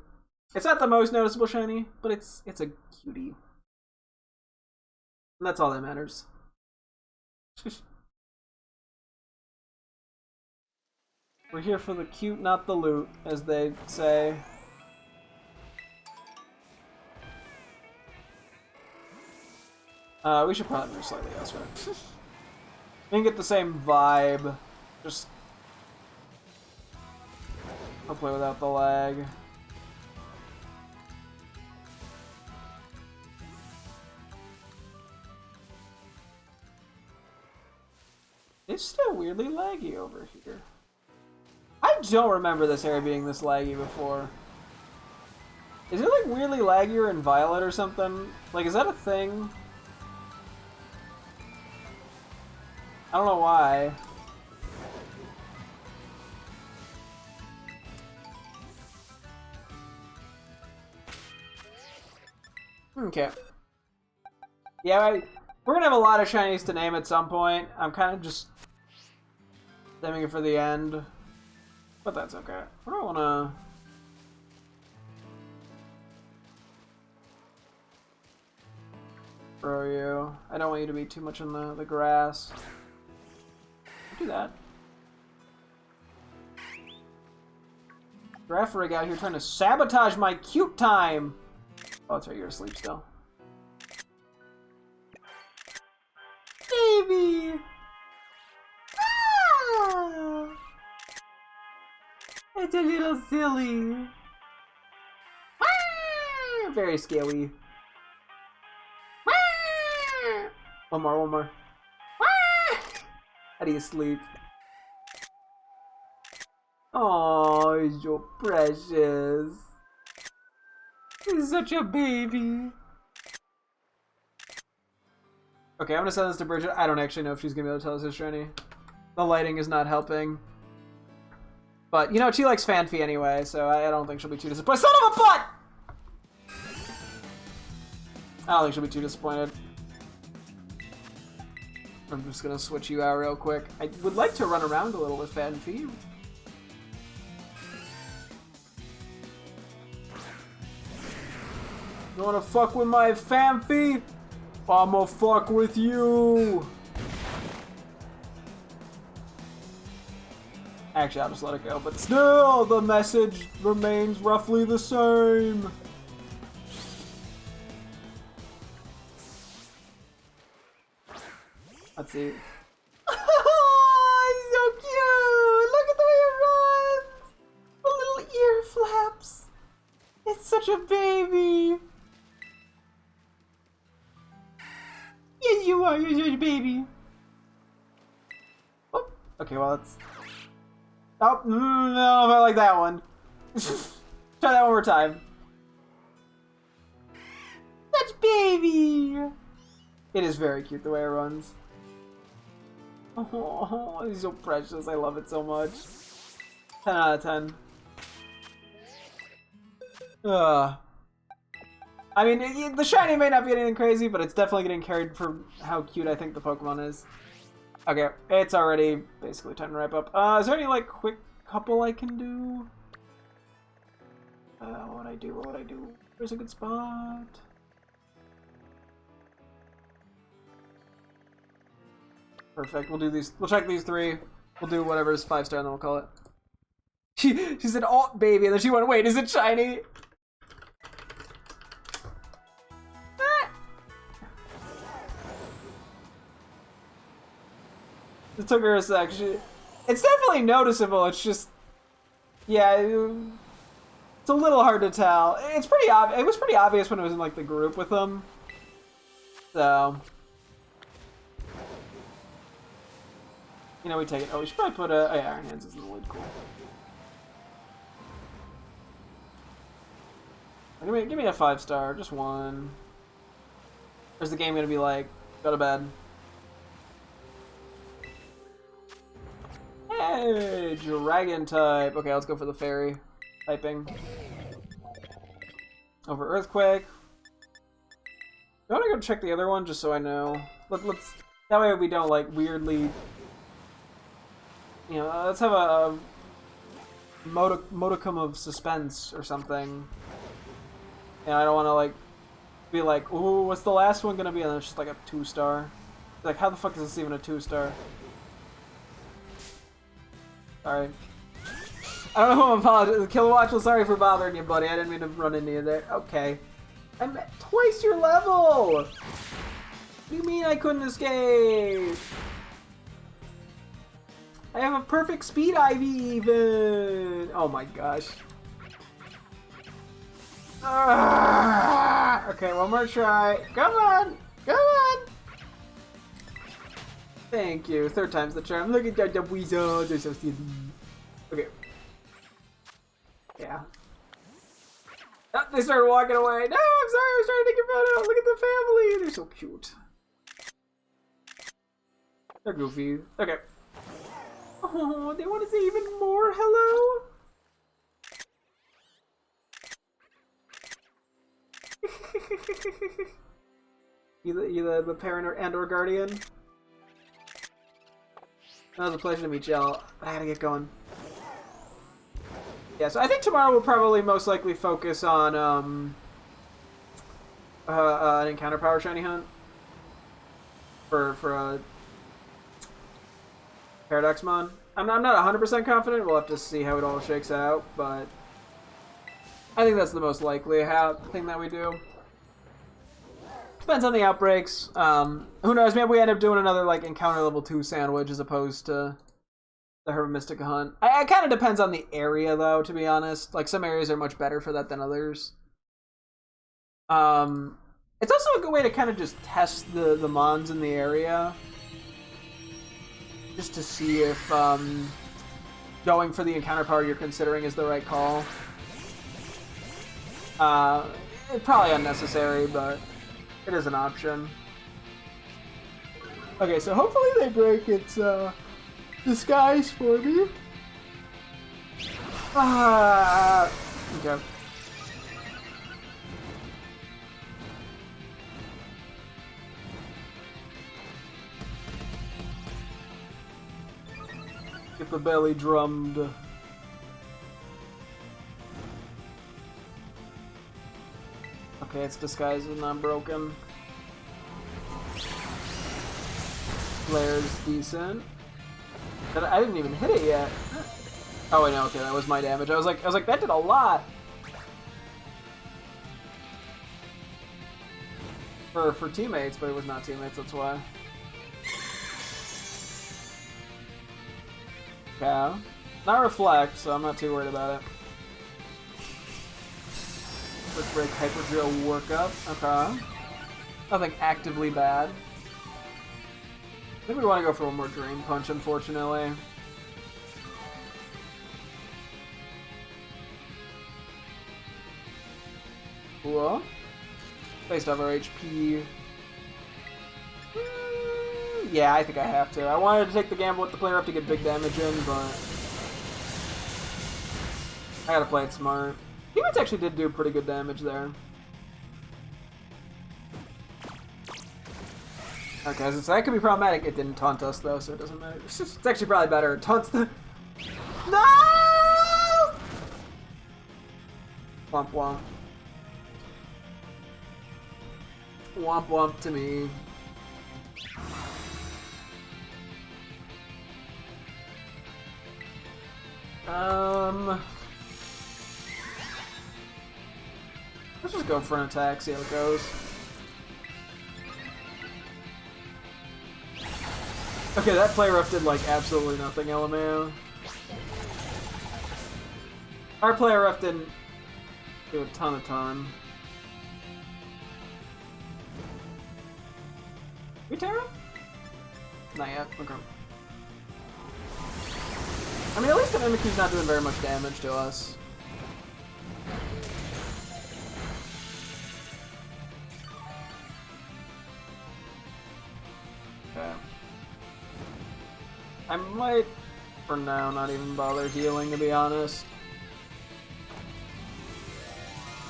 It's not the most noticeable shiny, but it's a cutie. And that's all that matters. We're here for the cute, not the loot, as they say. We should probably move slightly elsewhere. We can get the same vibe, just hopefully without the lag. It's still weirdly laggy over here. I don't remember this area being this laggy before. Is it like weirdly laggier in Violet or something? Like, is that a thing? I don't know why. Okay. Yeah, we're gonna have a lot of shinies to name at some point. I'm kind of just saving it for the end. But that's okay. I don't wanna... throw you. I don't want you to be too much in the grass. Do that. Graphic out here trying to sabotage my cute time. Oh, that's right, you're asleep still. Baby! Ah! It's a little silly. Ah! Very scary. Ah! One more. How do you sleep? Oh, he's so precious. He's such a baby. Okay, I'm gonna send this to Bridget. I don't actually know if she's gonna be able to tell us it's shiny. The lighting is not helping. But, you know, she likes Fanfi anyway, so I don't think she'll be too disappointed. Son of a butt! I don't think she'll be too disappointed. I'm just gonna switch you out real quick. I would like to run around a little with Fanfi. You wanna fuck with my Fanfi? I'ma fuck with you! Actually, I'll just let it go, but still, the message remains roughly the same. Let's see. Oh, he's so cute! Look at the way it runs! The little ear flaps. It's such a baby. Yes, you are. You're such a baby. Oh, okay, well, that's... Oh, no, I like that one. Try that one more time. Such baby! It is very cute the way it runs. Oh, he's so precious. I love it so much. 10 out of 10. I mean, the shiny may not be anything crazy, but it's definitely getting carried for how cute I think the Pokemon is. Okay, it's already basically time to wrap up. Is there any, like, quick couple I can do? What would I do? What would I do? Where's a good spot? Perfect. We'll do these. We'll check these 3. We'll do whatever is 5-star, and then we'll call it. She said, "Oh, baby," and then she went, "Wait, is it shiny?" It took her a sec. It's definitely noticeable. It's just, yeah, it's a little hard to tell. It's pretty obvious. It was pretty obvious when it was in like the group with them. So, you know, we take it. Oh, we should probably put a. Oh yeah, Iron Hands is in the lead. Cool. Give me a 5-star, just one. Or is the game gonna be like, go to bed? Hey, dragon type. Okay, let's go for the fairy typing. Over earthquake. I want to go check the other one just so I know. Let's that way we don't like weirdly. You know, let's have a modicum of suspense or something. And I don't want to like be like, ooh, what's the last one gonna be? And then it's just like a 2-star. Like, how the fuck is this even a 2-star? Sorry. I don't know who I'm apologizing. Kilowatch, well, sorry for bothering you, buddy. I didn't mean to run into you there. Okay. I'm at twice your level! What do you mean I couldn't escape? I have a perfect speed Ivy even! Oh my gosh. Okay, one more try. Come on! Come on! Thank you. 3rd time's the charm. Look at the weasel. They're so silly. Okay. Yeah. Oh, they started walking away. No, I'm sorry. I was trying to take a photo. Look at the family. They're so cute. They're goofy. Okay. Oh, they want to say even more hello? you the parent and/or guardian? That was a pleasure to meet y'all. I gotta get going. Yeah, so I think tomorrow we'll probably most likely focus on an encounter power shiny hunt for a Paradoxmon. I'm not 100% confident. We'll have to see how it all shakes out, but I think that's the most likely thing that we do. Depends on the outbreaks. Who knows? Maybe we end up doing another like encounter level 2 sandwich as opposed to the Herba Mystica hunt. It kind of depends on the area, though. To be honest, like some areas are much better for that than others. It's also a good way to kind of just test the mons in the area, just to see if going for the encounter power you're considering is the right call. It's probably unnecessary, but it is an option. Okay, so hopefully they break its disguise for me. Ah, okay. Get the belly drummed. Okay, its disguise is not broken. Flare's decent. But I didn't even hit it yet. Oh wait, no, okay, that was my damage. I was like, that did a lot. For teammates, but it was not teammates, that's why. Yeah. Not reflect, so I'm not too worried about it. Quick break, hyper drill, workup. Okay. Nothing actively bad. I think we want to go for one more drain punch, unfortunately. Cool. Based off our HP. Yeah, I think I have to. I wanted to take the gamble with the player up to get big damage in, but I gotta play it smart. Teammates actually did do pretty good damage there. Okay, so that could be problematic. It didn't taunt us though, so it doesn't matter. It's actually probably better. It taunts the... No! Womp womp. Womp womp to me. Let's just go for an attack, see how it goes. Okay, that play rough did like absolutely nothing, LMAO. Our player rough didn't do a ton of time. We tear him? Not yet, okay. I mean, at least the Mimikyu's not doing very much damage to us. Okay. I might, for now, not even bother healing, to be honest.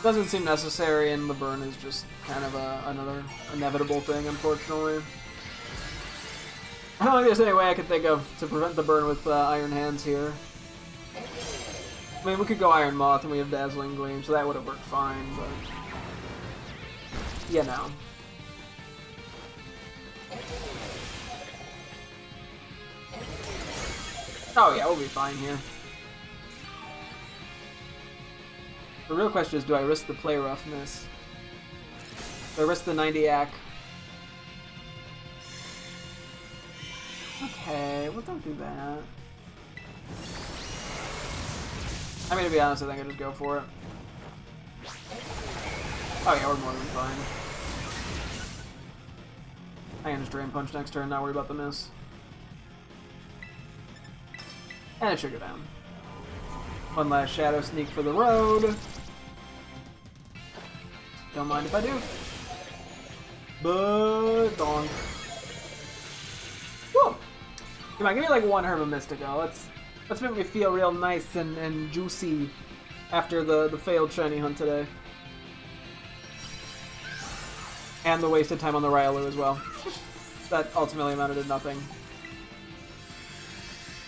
Doesn't seem necessary, and the burn is just kind of another inevitable thing, unfortunately. I don't think there's any way I could think of to prevent the burn with Iron Hands here. I mean, we could go Iron Moth, and we have Dazzling Gleam, so that would have worked fine, but... you know. Oh yeah, we'll be fine here. The real question is, do I risk the play roughness? Do I risk the 90 AC? Okay, well don't do that. I mean, to be honest, I think I just go for it. Oh yeah, we're more than fine. I can just Drain Punch next turn, not worry about the miss. And it should go down. One last Shadow Sneak for the road. Don't mind if I do. But donk. Whoa! Come on, give me like one Herba Mystica. Let's make me feel real nice and juicy after the failed shiny hunt today. And the wasted time on the Railu as well. That ultimately amounted to nothing.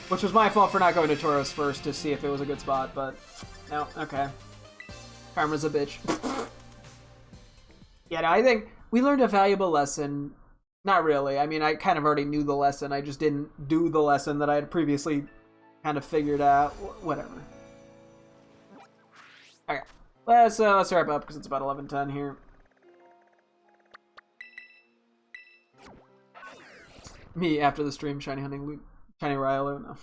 Which was my fault for not going to Tauros first to see if it was a good spot, but no, okay. Karma's a bitch. Yeah, no, I think we learned a valuable lesson. Not really. I mean, I kind of already knew the lesson. I just didn't do the lesson that I had previously kind of figured out. Whatever. Okay, let's wrap up because it's about 11:10 here. Me after the stream, shiny hunting loot. Shiny Railu, no.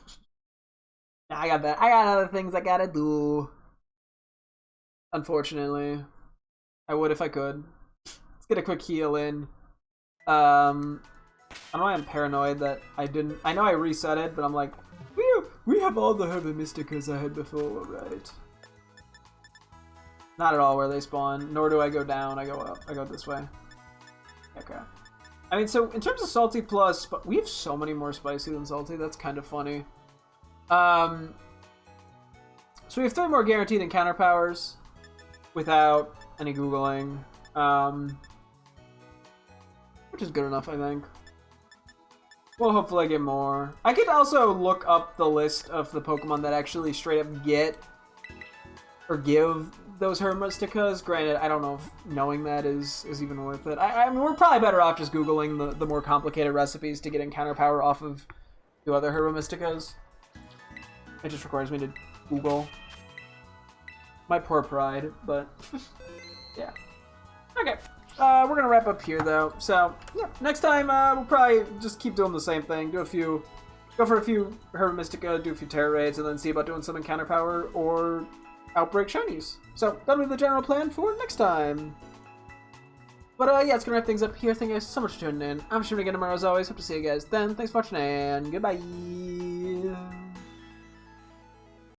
Nah, I got that. I got other things I gotta do. Unfortunately. I would if I could. Let's get a quick heal in. I don't know why I'm paranoid that I didn't... I know I reset it, but I'm like, we have all the Herba Mysticas I had before, right? Not at all where they spawn, nor do I go down, I go up. I go this way. Okay. I mean, so in terms of salty plus, but we have so many more spicy than salty. That's kind of funny. So we have 3 more guaranteed encounter powers without any Googling, which is good enough, I think. We'll hopefully get more. I could also look up the list of the Pokemon that actually straight up get or give those Herba Mysticas. Granted, I don't know if knowing that is even worth it. I mean, we're probably better off just Googling the more complicated recipes to get encounter power off of the other Herba Mysticas. It just requires me to Google. My poor pride, but yeah. Okay. We're gonna wrap up here though. So yeah, next time we'll probably just keep doing the same thing. Go for a few Herba Mystica, do a few Terra raids, and then see about doing some encounter power or Outbreak Shinies. So that'll be the general plan for next time. But yeah, it's gonna wrap things up here. Thank you guys so much for tuning in. I'm Shiny again tomorrow as always. Hope to see you guys then. Thanks for watching and goodbye.